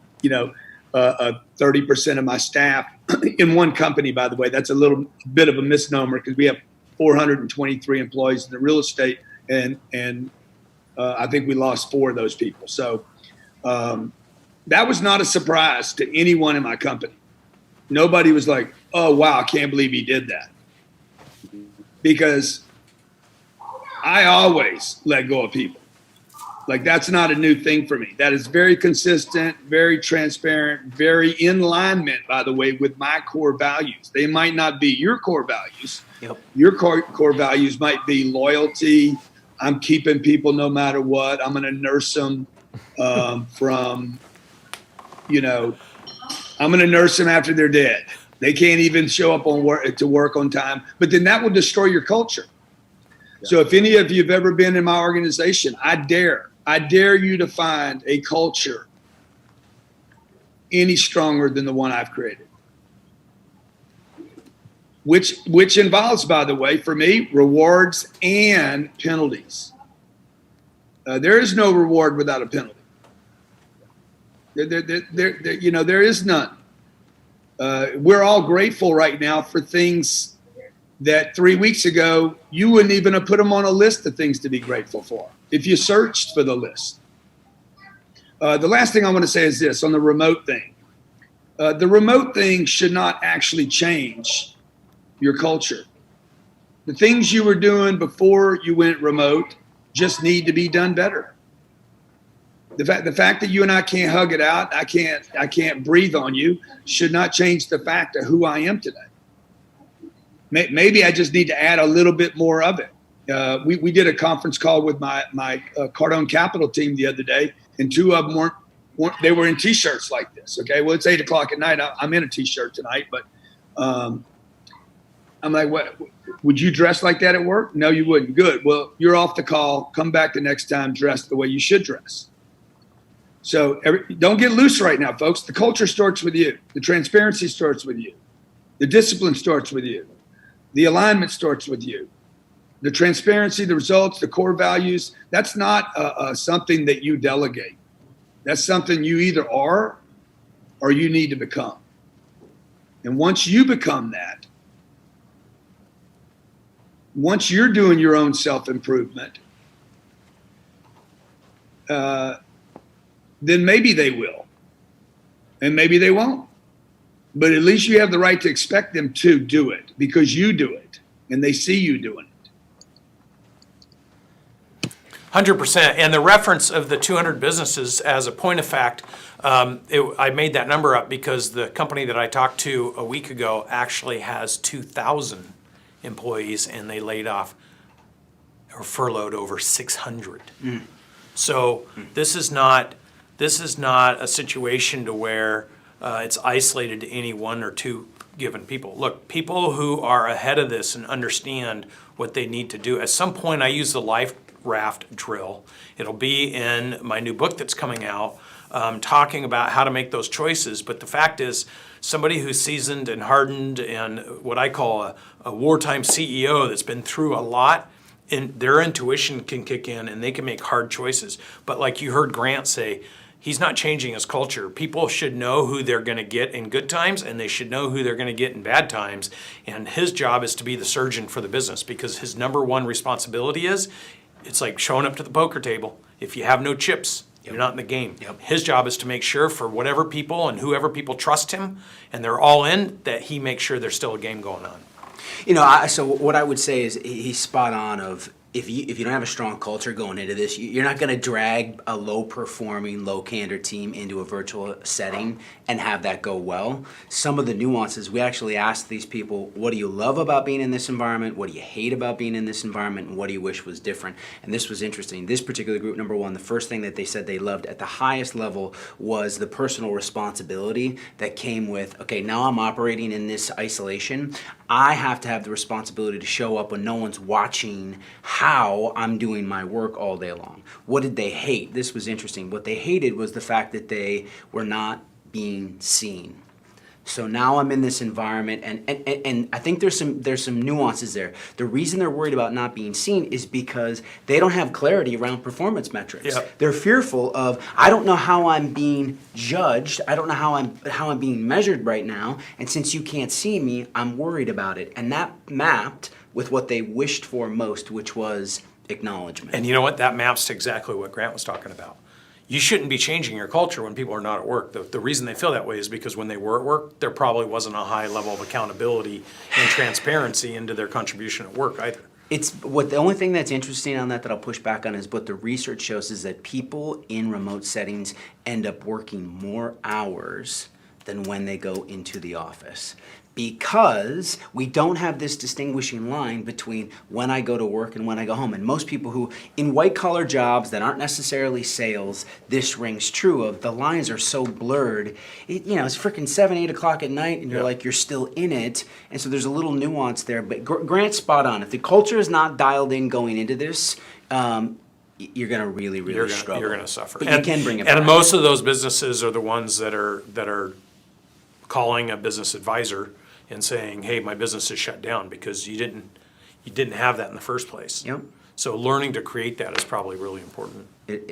30% of my staff in one company, by the way. That's a little bit of a misnomer because we have 423 employees in the real estate, and I think we lost 4 of those people. So that was not a surprise to anyone in my company. Nobody was like, oh, wow, I can't believe he did that. Because I always let go of people. Like, that's not a new thing for me. That is very consistent, very transparent, very in alignment, by the way, with my core values. They might not be your core values. Yep. Your core values might be loyalty. I'm keeping people no matter what. I'm going to nurse them from, I'm going to nurse them after they're dead. They can't even show up to work on time. But then that will destroy your culture. Yeah. So if any of you have ever been in my organization, I dare you to find a culture any stronger than the one I've created. Which involves, by the way, for me, rewards and penalties. There is no reward without a penalty. There is none. We're all grateful right now for things that 3 weeks ago you wouldn't even have put them on a list of things to be grateful for if you searched for the list. The last thing I want to say is this on the remote thing. The remote thing should not actually change your culture. The things you were doing before you went remote just need to be done better. The fact that you and I can't hug it out, I can't breathe on you, should not change the fact of who I am today. Maybe I just need to add a little bit more of it. We did a conference call with my Cardone Capital team the other day, and 2 of them they were in T-shirts like this. Okay, well, it's 8:00 at night. I'm in a T-shirt tonight, but I'm like, what? Would you dress like that at work? No, you wouldn't. Good. Well, you're off the call. Come back the next time dressed the way you should dress. So don't get loose right now, folks. The culture starts with you. The transparency starts with you. The discipline starts with you. The alignment starts with you. The transparency, the results, the core values, that's not something that you delegate. That's something you either are or you need to become. And once you become that, once you're doing your own self-improvement, then maybe they will, and maybe they won't. But at least you have the right to expect them to do it because you do it, and they see you doing it. 100%. And the reference of the 200 businesses, as a point of fact, I made that number up because the company that I talked to a week ago actually has 2,000 employees, and they laid off or furloughed over 600. So this is not a situation to where it's isolated to any 1 or 2 given people. Look, people who are ahead of this and understand what they need to do. At some point, I use the life raft drill. It'll be in my new book that's coming out, talking about how to make those choices. But the fact is, somebody who's seasoned and hardened and what I call a wartime CEO that's been through a lot, and their intuition can kick in and they can make hard choices. But like you heard Grant say, he's not changing his culture. People should know who they're going to get in good times, and they should know who they're going to get in bad times. And his job is to be the surgeon for the business, because his number one responsibility is, it's like showing up to the poker table. If you have no chips, you're not in the game. His job is to make sure for whatever people and whoever people trust him and they're all in, that he makes sure there's still a game going on. So what I would say is he's spot on of, if you don't have a strong culture going into this, you're not going to drag a low-performing, low-candor team into a virtual setting and have that go well. Some of the nuances, we actually asked these people, what do you love about being in this environment? What do you hate about being in this environment? And what do you wish was different? And this was interesting. This particular group, number one, the first thing that they said they loved at the highest level was the personal responsibility that came with, okay, now I'm operating in this isolation. I have to have the responsibility to show up when no one's watching how I'm doing my work all day long. What did they hate? This was interesting. What they hated was the fact that they were not being seen. So now I'm in this environment, and I think there's some nuances there. The reason they're worried about not being seen is because they don't have clarity around performance metrics. Yep. They're fearful of, I don't know how I'm being judged. I don't know how I'm being measured right now. And since you can't see me, I'm worried about it. And that mapped with what they wished for most, which was acknowledgement. And you know what? That maps to exactly what Grant was talking about. You shouldn't be changing your culture when people are not at work. The reason they feel that way is because when they were at work, there probably wasn't a high level of accountability and transparency into their contribution at work either. The only thing that's interesting on that I'll push back on is what the research shows is that people in remote settings end up working more hours than when they go into the office. Because we don't have this distinguishing line between when I go to work and when I go home. And most people who, in white collar jobs that aren't necessarily sales, this rings true of, the lines are so blurred. It's freaking 7, 8 o'clock at night and you're like, you're still in it. And so there's a little nuance there, but Grant's spot on. If the culture is not dialed in going into this, you're going to really struggle. You're going to suffer. But you can bring it back. And most of those businesses are the ones that are calling a business advisor and saying, hey, my business is shut down because you didn't have that in the first place. Yep. So learning to create that is probably really important.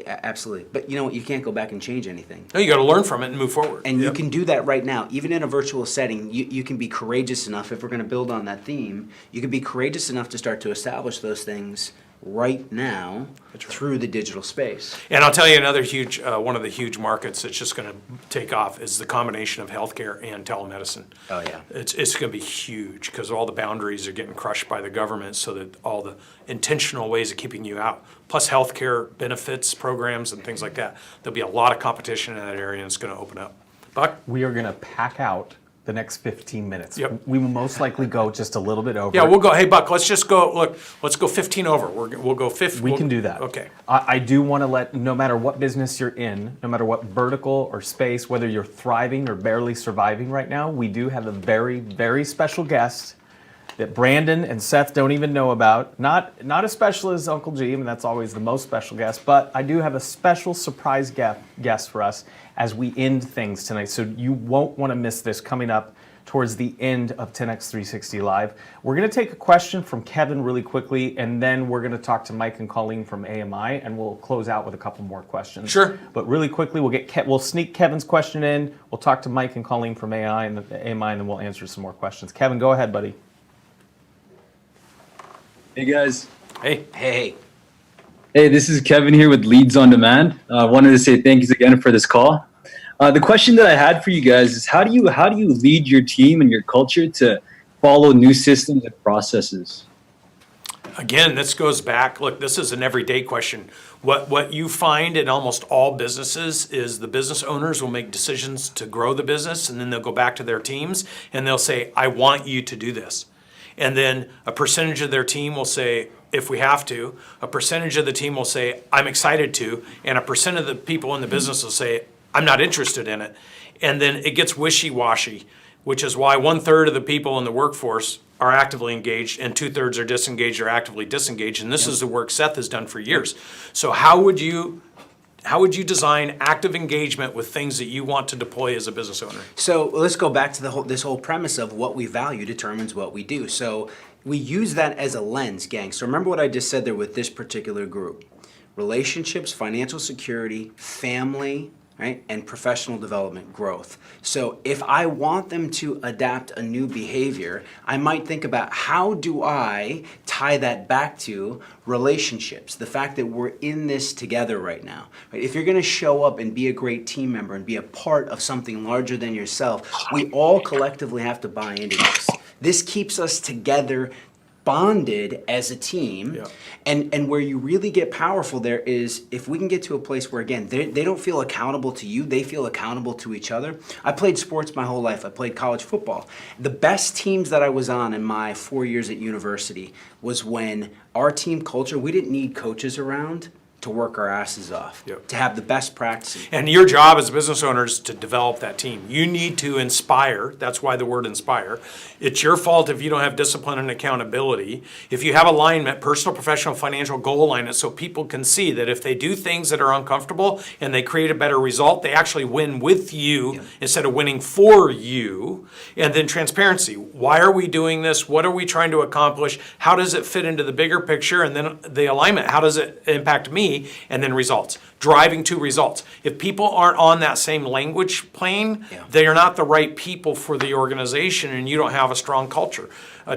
Absolutely. But you know what? You can't go back and change anything. No, you got to learn from it and move forward. And you can do that right now. Even in a virtual setting, you can be courageous enough, if we're going to build on that theme, you can be courageous enough to start to establish those things right now through the digital space. And I'll tell you another huge, one of the huge markets that's just going to take off is the combination of healthcare and telemedicine. Oh yeah. It's going to be huge because all the boundaries are getting crushed by the government, so that all the intentional ways of keeping you out, plus healthcare benefits programs and things like that, there'll be a lot of competition in that area and it's going to open up. Buck? We are going to pack out the next 15 minutes. Yep. We will most likely go just a little bit over. Yeah, we'll go, hey, Buck, let's just go, look, let's go 15 over. We'll go 50. We can do that. Okay. I do want to let, no matter what business you're in, no matter what vertical or space, whether you're thriving or barely surviving right now, we do have a very, very special guest that Brandon and Seth don't even know about. Not as special as Uncle G, and that's always the most special guest, but I do have a special surprise guest for us as we end things tonight. So you won't want to miss this coming up towards the end of 10X 360 Live. We're going to take a question from Kevin really quickly, and then we're going to talk to Mike and Coleen from AMI, and we'll close out with a couple more questions. Sure. But really quickly, we'll sneak Kevin's question in. We'll talk to Mike and Coleen from AMI, and then we'll answer some more questions. Kevin, go ahead, buddy. Hey guys. Hey, this is Kevin here with Leads on Demand. Wanted to say thank you again for this call. The question that I had for you guys is how do you lead your team and your culture to follow new systems and processes? Again, this goes back, look, this is an everyday question. What you find in almost all businesses is the business owners will make decisions to grow the business, and then they'll go back to their teams and they'll say, I want you to do this. And then a percentage of their team will say, if we have to, a percentage of the team will say, I'm excited to, and a percent of the people in the business will say, I'm not interested in it. And then it gets wishy-washy, which is why 1/3 of the people in the workforce are actively engaged and 2/3 are disengaged or actively disengaged. And this is the work Seth has done for years. So how would you design active engagement with things that you want to deploy as a business owner? So let's go back to this whole premise of what we value determines what we do. So we use that as a lens, gang. So remember what I just said there with this particular group. Relationships, financial security, family, right, and professional development, growth. So if I want them to adapt a new behavior, I might think about how do I tie that back to relationships, the fact that we're in this together right now. Right? If you're going to show up and be a great team member and be a part of something larger than yourself, we all collectively have to buy into this. This keeps us together, bonded as a team. Yeah. And where you really get powerful there is if we can get to a place where, again, they don't feel accountable to you, they feel accountable to each other. I played sports my whole life. I played college football. The best teams that I was on in my 4 years at university was when our team culture, we didn't need coaches around to work our asses off, Yep. to have the best practices. And your job as business owners to develop that team. You need to inspire. That's why the word inspire. It's your fault if you don't have discipline and accountability. If you have alignment, personal, professional, financial goal alignment, so people can see that if they do things that are uncomfortable and they create a better result, they actually win with you instead of winning for you. And then transparency. Why are we doing this? What are we trying to accomplish? How does it fit into the bigger picture? And then the alignment. How does it impact me? And then results, driving to results. If people aren't on that same language plane, they are not the right people for the organization, and you don't have a strong culture.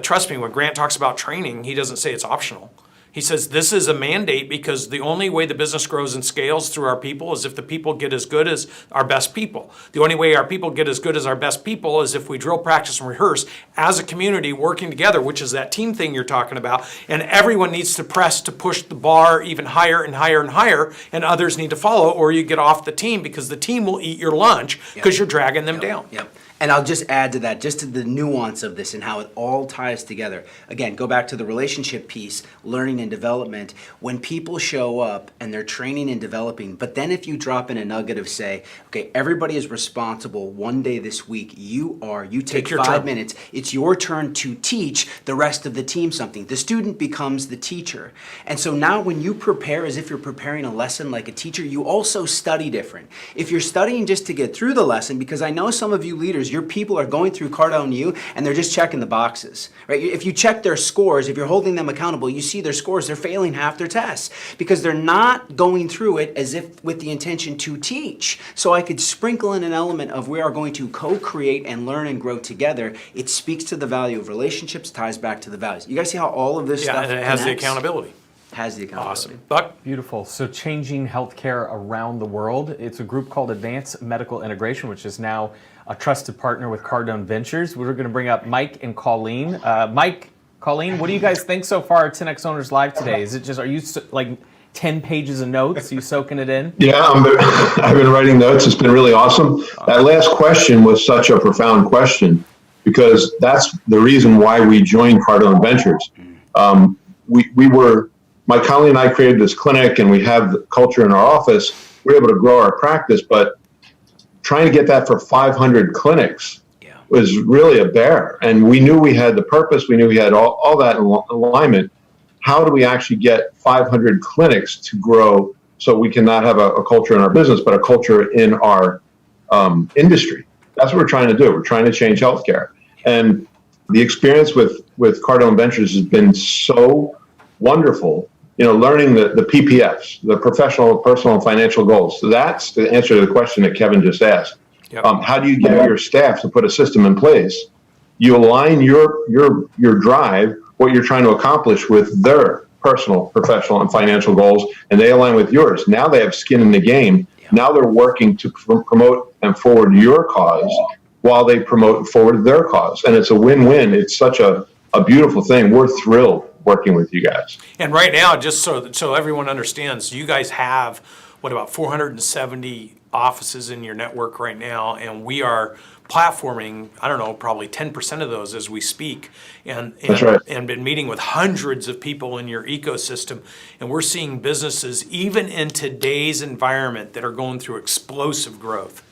Trust me, when Grant talks about training, he doesn't say it's optional. He says this is a mandate because the only way the business grows and scales through our people is if the people get as good as our best people. The only way our people get as good as our best people is if we drill, practice, and rehearse as a community working together, which is that team thing you're talking about. And everyone needs to press to push the bar even higher and higher and higher, and others need to follow, or you get off the team because the team will eat your lunch because you're dragging them down. Yep. And I'll just add to that, just to the nuance of this and how it all ties together. Again, go back to the relationship piece, learning and development. When people show up and they're training and developing, but then if you drop in a nugget of say, okay, everybody is responsible one day this week, you take your 5 turn. minutes, it's your turn to teach the rest of the team something. The student becomes the teacher. And so now when you prepare as if you're preparing a lesson like a teacher, you also study different. If you're studying just to get through the lesson, because I know some of you leaders, your people are going through Cardone U and they're just checking the boxes, right? If you check their scores, if you're holding them accountable, you see their scores, they're failing half their tests because they're not going through it as if with the intention to teach. So I could sprinkle in an element of we are going to co-create and learn and grow together. It speaks to the value of relationships, ties back to the values. You guys see how all of this stuff and it has the connects? accountability. Has the accountability. Awesome. Buck? Beautiful. So changing healthcare around the world. It's a group called Advanced Medical Integration, which is now a trusted partner with Cardone Ventures. We're going to bring up Mike and Coleen. Mike, Coleen, what do you guys think so far at 10X Owners Live today? Is it just, are you like 10 pages of notes? Are you soaking it in? Yeah, I've been writing notes. It's been really awesome. That last question was such a profound question because that's the reason why we joined Cardone Ventures. We were, my colleague and I created this clinic and we have the culture in our office. We're able to grow our practice, but trying to get that for 500 clinics was really a bear. And we knew we had the purpose. We knew we had all that in alignment. How do we actually get 500 clinics to grow so we can not have a culture in our business, but a culture in our industry? That's what we're trying to do. We're trying to change healthcare. And the experience with Cardone Ventures has been so wonderful. You know, learning the PPFs, the professional, personal, and financial goals. So that's the answer to the question that Kevin just asked. Yep. How do you get your staff to put a system in place? You align your drive, what you're trying to accomplish with their personal, professional, and financial goals, and they align with yours. Now they have skin in the game. Now they're working to promote and forward your cause while they promote and forward their cause. And it's a win-win. It's such a beautiful thing. We're thrilled working with you guys. And right now, just so everyone understands, you guys have, about 470 offices in your network right now, and we are platforming, I don't know, probably 10% of those as we speak, and That's right. and been meeting with hundreds of people in your ecosystem, and we're seeing businesses, even in today's environment, that are going through explosive growth.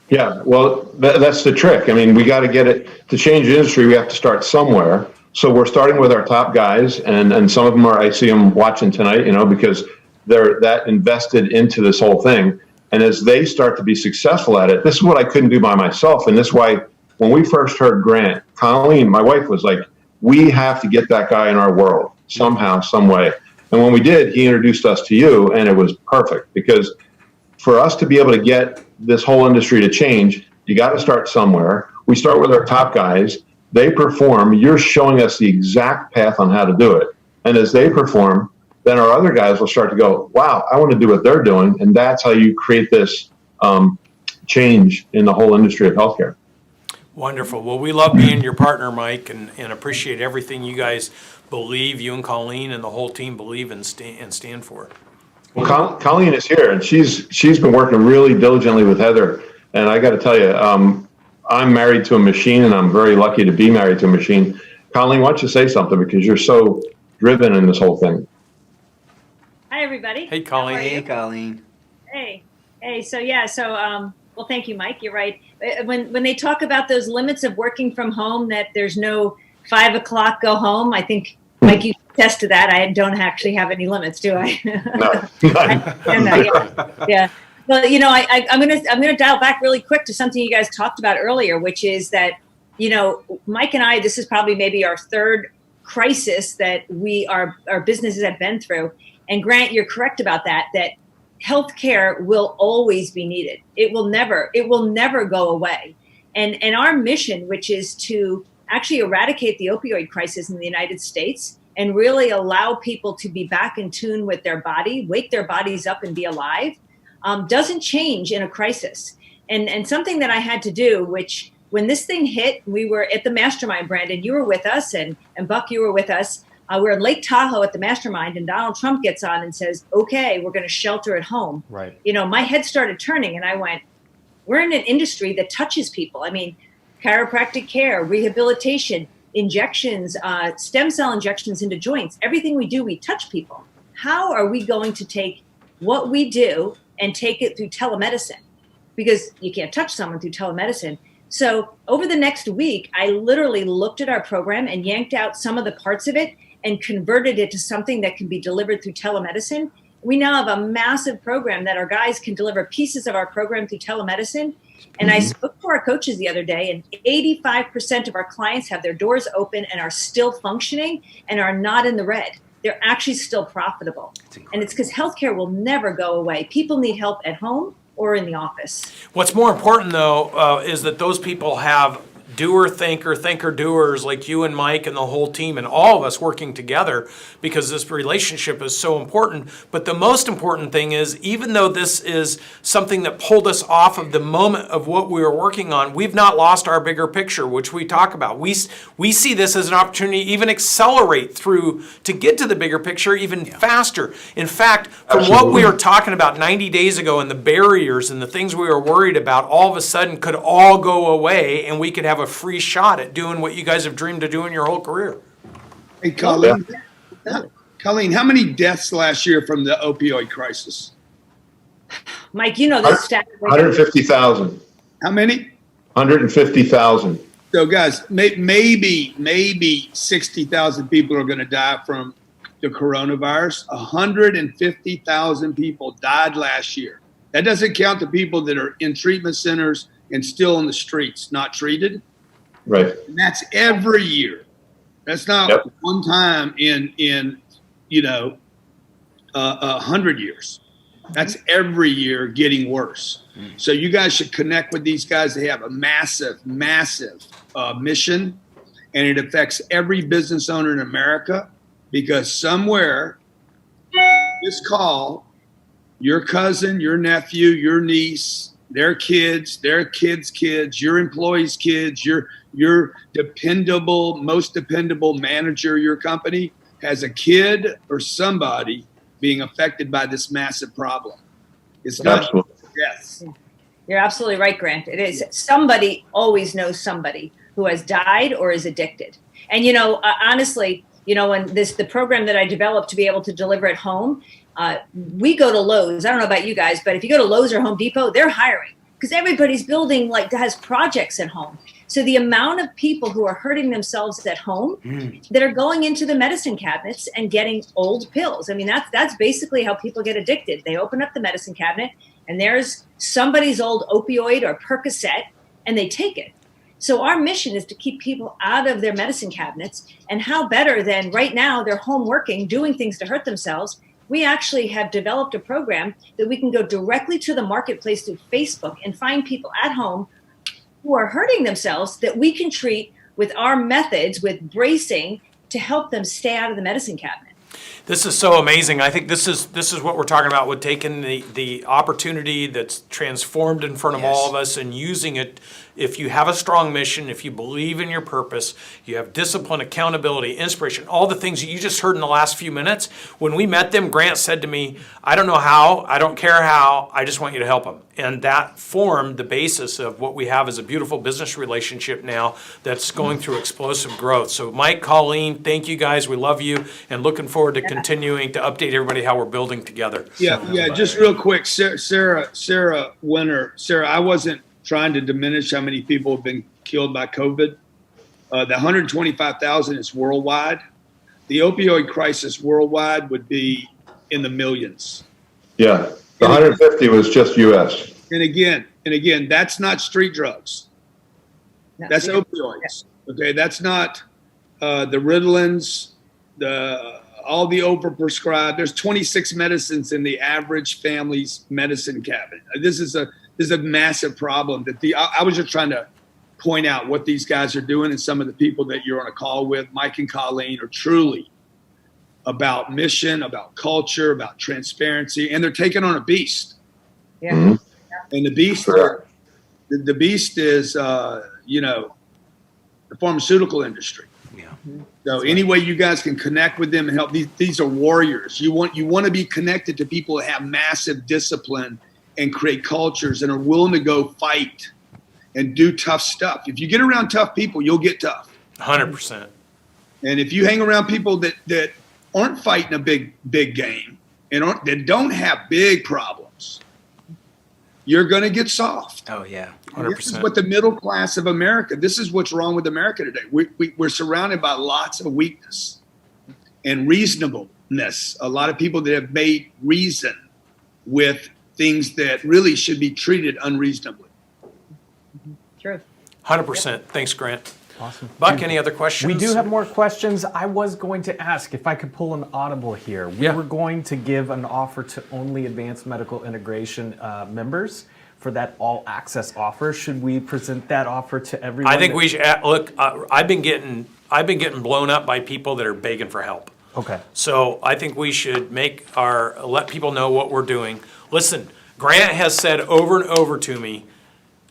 Yeah, well, that's the trick. I mean, we got to get it to change the industry. We have to start somewhere. So we're starting with our top guys, and some of them I see them watching tonight, you know, because they're that invested into this whole thing. And as they start to be successful at it, this is what I couldn't do by myself. And this is why when we first heard Grant, Coleen, my wife, was like, we have to get that guy in our world somehow, some way. And when we did, he introduced us to you, and it was perfect because for us to be able to get this whole industry to change, you got to start somewhere. We start with our top guys. They perform. You're showing us the exact path on how to do it. And as they perform, then our other guys will start to go, wow, I want to do what they're doing. And that's how you create this change in the whole industry of healthcare. Wonderful. Well, we love being your partner, Mike, and appreciate everything you guys believe, you and Coleen and the whole team believe and stand for. Well, Coleen is here, and she's been working really diligently with Heather. And I got to tell you, I'm married to a machine, and I'm very lucky to be married to a machine. Coleen, why don't you say something, because you're so driven in this whole thing. Hi, everybody. Hey, Coleen. Hey, Coleen. Hey. So well, thank you, Mike. You're right. When they talk about those limits of working from home, that there's no 5 o'clock go home, I think, Mike, you attest to that. I don't actually have any limits, do I? No. Yeah. Well, you know, I'm gonna dial back really quick to something you guys talked about earlier, which is that, you know, Mike and I, this is probably maybe our third crisis that our businesses have been through. And Grant, you're correct about that healthcare will always be needed. It will never go away. And our mission, which is to actually eradicate the opioid crisis in the United States and really allow people to be back in tune with their body, wake their bodies up and be alive, doesn't change in a crisis. And something that I had to do, which when this thing hit, we were at the mastermind, Brandon, you were with us, and Buck, you were with us. We're in Lake Tahoe at the mastermind, and Donald Trump gets on and says, okay, we're going to shelter at home. Right. You know, my head started turning, and I went, we're in an industry that touches people. I mean, chiropractic care, rehabilitation, injections, stem cell injections into joints, everything we do, we touch people. How are we going to take what we do and take it through telemedicine? Because you can't touch someone through telemedicine. So over the next week, I literally looked at our program and yanked out some of the parts of it and converted it to something that can be delivered through telemedicine. We now have a massive program that our guys can deliver pieces of our program through telemedicine. And I spoke to our coaches the other day, and 85% of our clients have their doors open and are still functioning and are not in the red. They're actually still profitable. And it's because healthcare will never go away. People need help at home or in the office. What's more important, though, is that those people have doer, thinker, doers like you and Mike and the whole team and all of us working together, because this relationship is so important. But the most important thing is, even though this is something that pulled us off of the moment of what we were working on, we've not lost our bigger picture, which we talk about. We see this as an opportunity to even accelerate through to get to the bigger picture even faster. In fact, from what we were talking about 90 days ago and the barriers and the things we were worried about, all of a sudden could all go away, and we could have a free shot at doing what you guys have dreamed of doing your whole career. Hey, Coleen, how many deaths last year from the opioid crisis? Mike, you know this stat. 150,000. How many? 150,000. So, guys, maybe 60,000 people are going to die from the coronavirus. 150,000 people died last year. That doesn't count the people that are in treatment centers and still in the streets, not treated. Right. And that's every year. That's not one time in 100 years. That's every year getting worse. So you guys should connect with these guys. They have a massive mission, and it affects every business owner in America, because somewhere this call, your cousin, your nephew, your niece, their kids, kids, your employees' kids, your most dependable manager of your company has a kid or somebody being affected by this massive problem. It's not death. You're absolutely right, Grant. It is. Somebody always knows somebody who has died or is addicted. And, honestly, when the program that I developed to be able to deliver at home, we go to Lowe's. I don't know about you guys, but if you go to Lowe's or Home Depot, they're hiring because everybody's building has projects at home. So the amount of people who are hurting themselves at home that are going into the medicine cabinets and getting old pills. I mean, that's basically how people get addicted. They open up the medicine cabinet and there's somebody's old opioid or Percocet and they take it. So our mission is to keep people out of their medicine cabinets. And how better than right now they're home working, doing things to hurt themselves. We actually have developed a program that we can go directly to the marketplace through Facebook and find people at home who are hurting themselves that we can treat with our methods, with bracing, to help them stay out of the medicine cabinet. This is so amazing. I think this is what we're talking about with taking the opportunity that's transformed in front of all of us and using it. If you have a strong mission, if you believe in your purpose, you have discipline, accountability, inspiration, all the things that you just heard in the last few minutes. When we met them, Grant said to me, I don't know how, I don't care how, I just want you to help them. And that formed the basis of what we have as a beautiful business relationship now that's going through explosive growth. So Mike, Coleen, thank you guys. We love you and looking forward to continuing to update everybody how we're building together. Yeah. Just real quick, Sarah Winter. Sarah, I wasn't trying to diminish how many people have been killed by COVID. The 125,000 is worldwide. The opioid crisis worldwide would be in the millions. Yeah. The 150 was just U.S. And again, that's not street drugs. That's opioids. Okay, that's not the Ritalins, all the overprescribed. There's 26 medicines in the average family's medicine cabinet. This is a massive problem. I was just trying to point out what these guys are doing, and some of the people that you're on a call with, Mike and Coleen, are truly about mission, about culture, about transparency, and they're taking on a beast. Yeah. Mm-hmm. And the beast, the beast is, the pharmaceutical industry. Yeah. So any way you guys can connect with them and help, these are warriors. You want to be connected to people that have massive discipline and create cultures and are willing to go fight and do tough stuff. If you get around tough people, you'll get tough. 100%. And if you hang around people that aren't fighting a big game and that don't have big problems, you're going to get soft. Oh yeah. 100%. This is what the middle class of America, this is what's wrong with America today. We're surrounded by lots of weakness and reasonableness. A lot of people that have made reason with things that really should be treated unreasonably. True. 100%. Thanks, Grant. Awesome. Buck, any other questions? We do have more questions. I was going to ask if I could pull an audible here. We were going to give an offer to only Advanced Medical Integration members for that all access offer. Should we present that offer to everyone? I think we should look. I've been getting blown up by people that are begging for help. Okay. So I think we should let people know what we're doing. Listen, Grant has said over and over to me,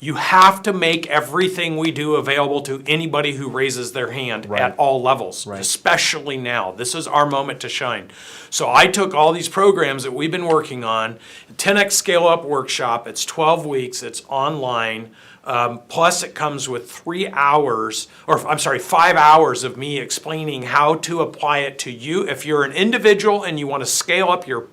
you have to make everything we do available to anybody who raises their hand at all levels, especially now. This is our moment to shine. So I took all these programs that we've been working on, 10X Scale Up Workshop, it's 12 weeks, it's online, plus it comes with 5 hours of me explaining how to apply it to you. If you're an individual and you want to scale up your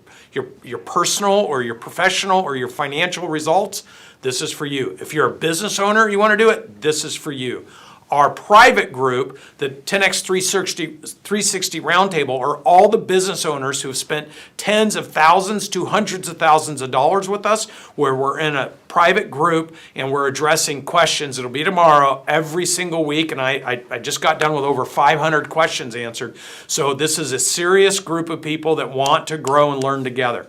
personal or your professional or your financial results, this is for you. If you're a business owner, you want to do it, this is for you. Our private group, the 10X 360 Roundtable, are all the business owners who have spent tens of thousands to hundreds of thousands of dollars with us, where we're in a private group and we're addressing questions. It'll be tomorrow every single week, and I just got done with over 500 questions answered. So this is a serious group of people that want to grow and learn together.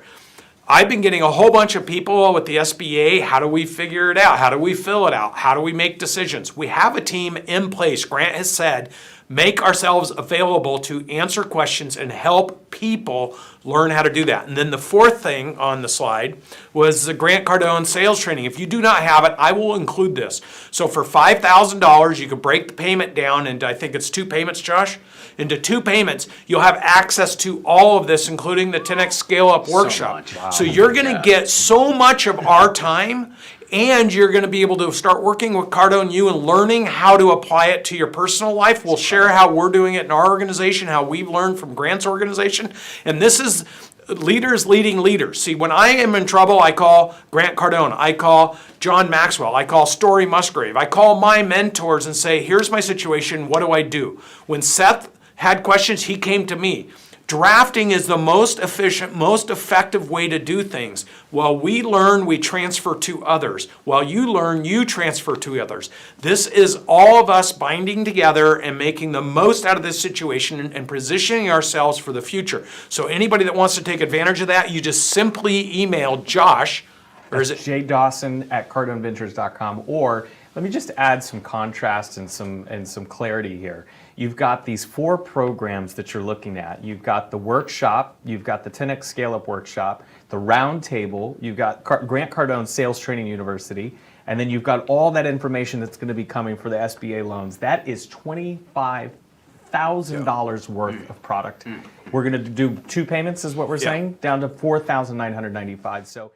I've been getting a whole bunch of people with the SBA. How do we figure it out? How do we fill it out? How do we make decisions? We have a team in place. Grant has said, make ourselves available to answer questions and help people learn how to do that. And then the fourth thing on the slide was the Grant Cardone sales training. If you do not have it, I will include this. So for $5,000, you could break the payment down into, I think it's 2 payments, Josh? Into 2 payments, you'll have access to all of this, including the 10X Scale Up Workshop. So you're going to get so much of our time, and you're going to be able to start working with Cardone U and learning how to apply it to your personal life. We'll share how we're doing it in our organization, how we've learned from Grant's organization. And this is leaders leading leaders. See, when I am in trouble, I call Grant Cardone. I call John Maxwell. I call Story Musgrave. I call my mentors and say, here's my situation. What do I do? When Seth had questions, he came to me. Drafting is the most efficient, most effective way to do things. While we learn, we transfer to others. While you learn, you transfer to others. This is all of us binding together and making the most out of this situation and positioning ourselves for the future. So anybody that wants to take advantage of that, you just simply email Josh, or is it jdawson@cardoneventures.com, or let me just add some contrast and some clarity here. You've got these 4 programs that you're looking at. You've got the workshop, you've got the 10X Scale Up Workshop, the Roundtable, you've got Grant Cardone Sales Training University, and then you've got all that information that's going to be coming for the SBA loans. That is $25,000 worth of product. We're going to do 2 payments, is what we're saying, down to $4,995. So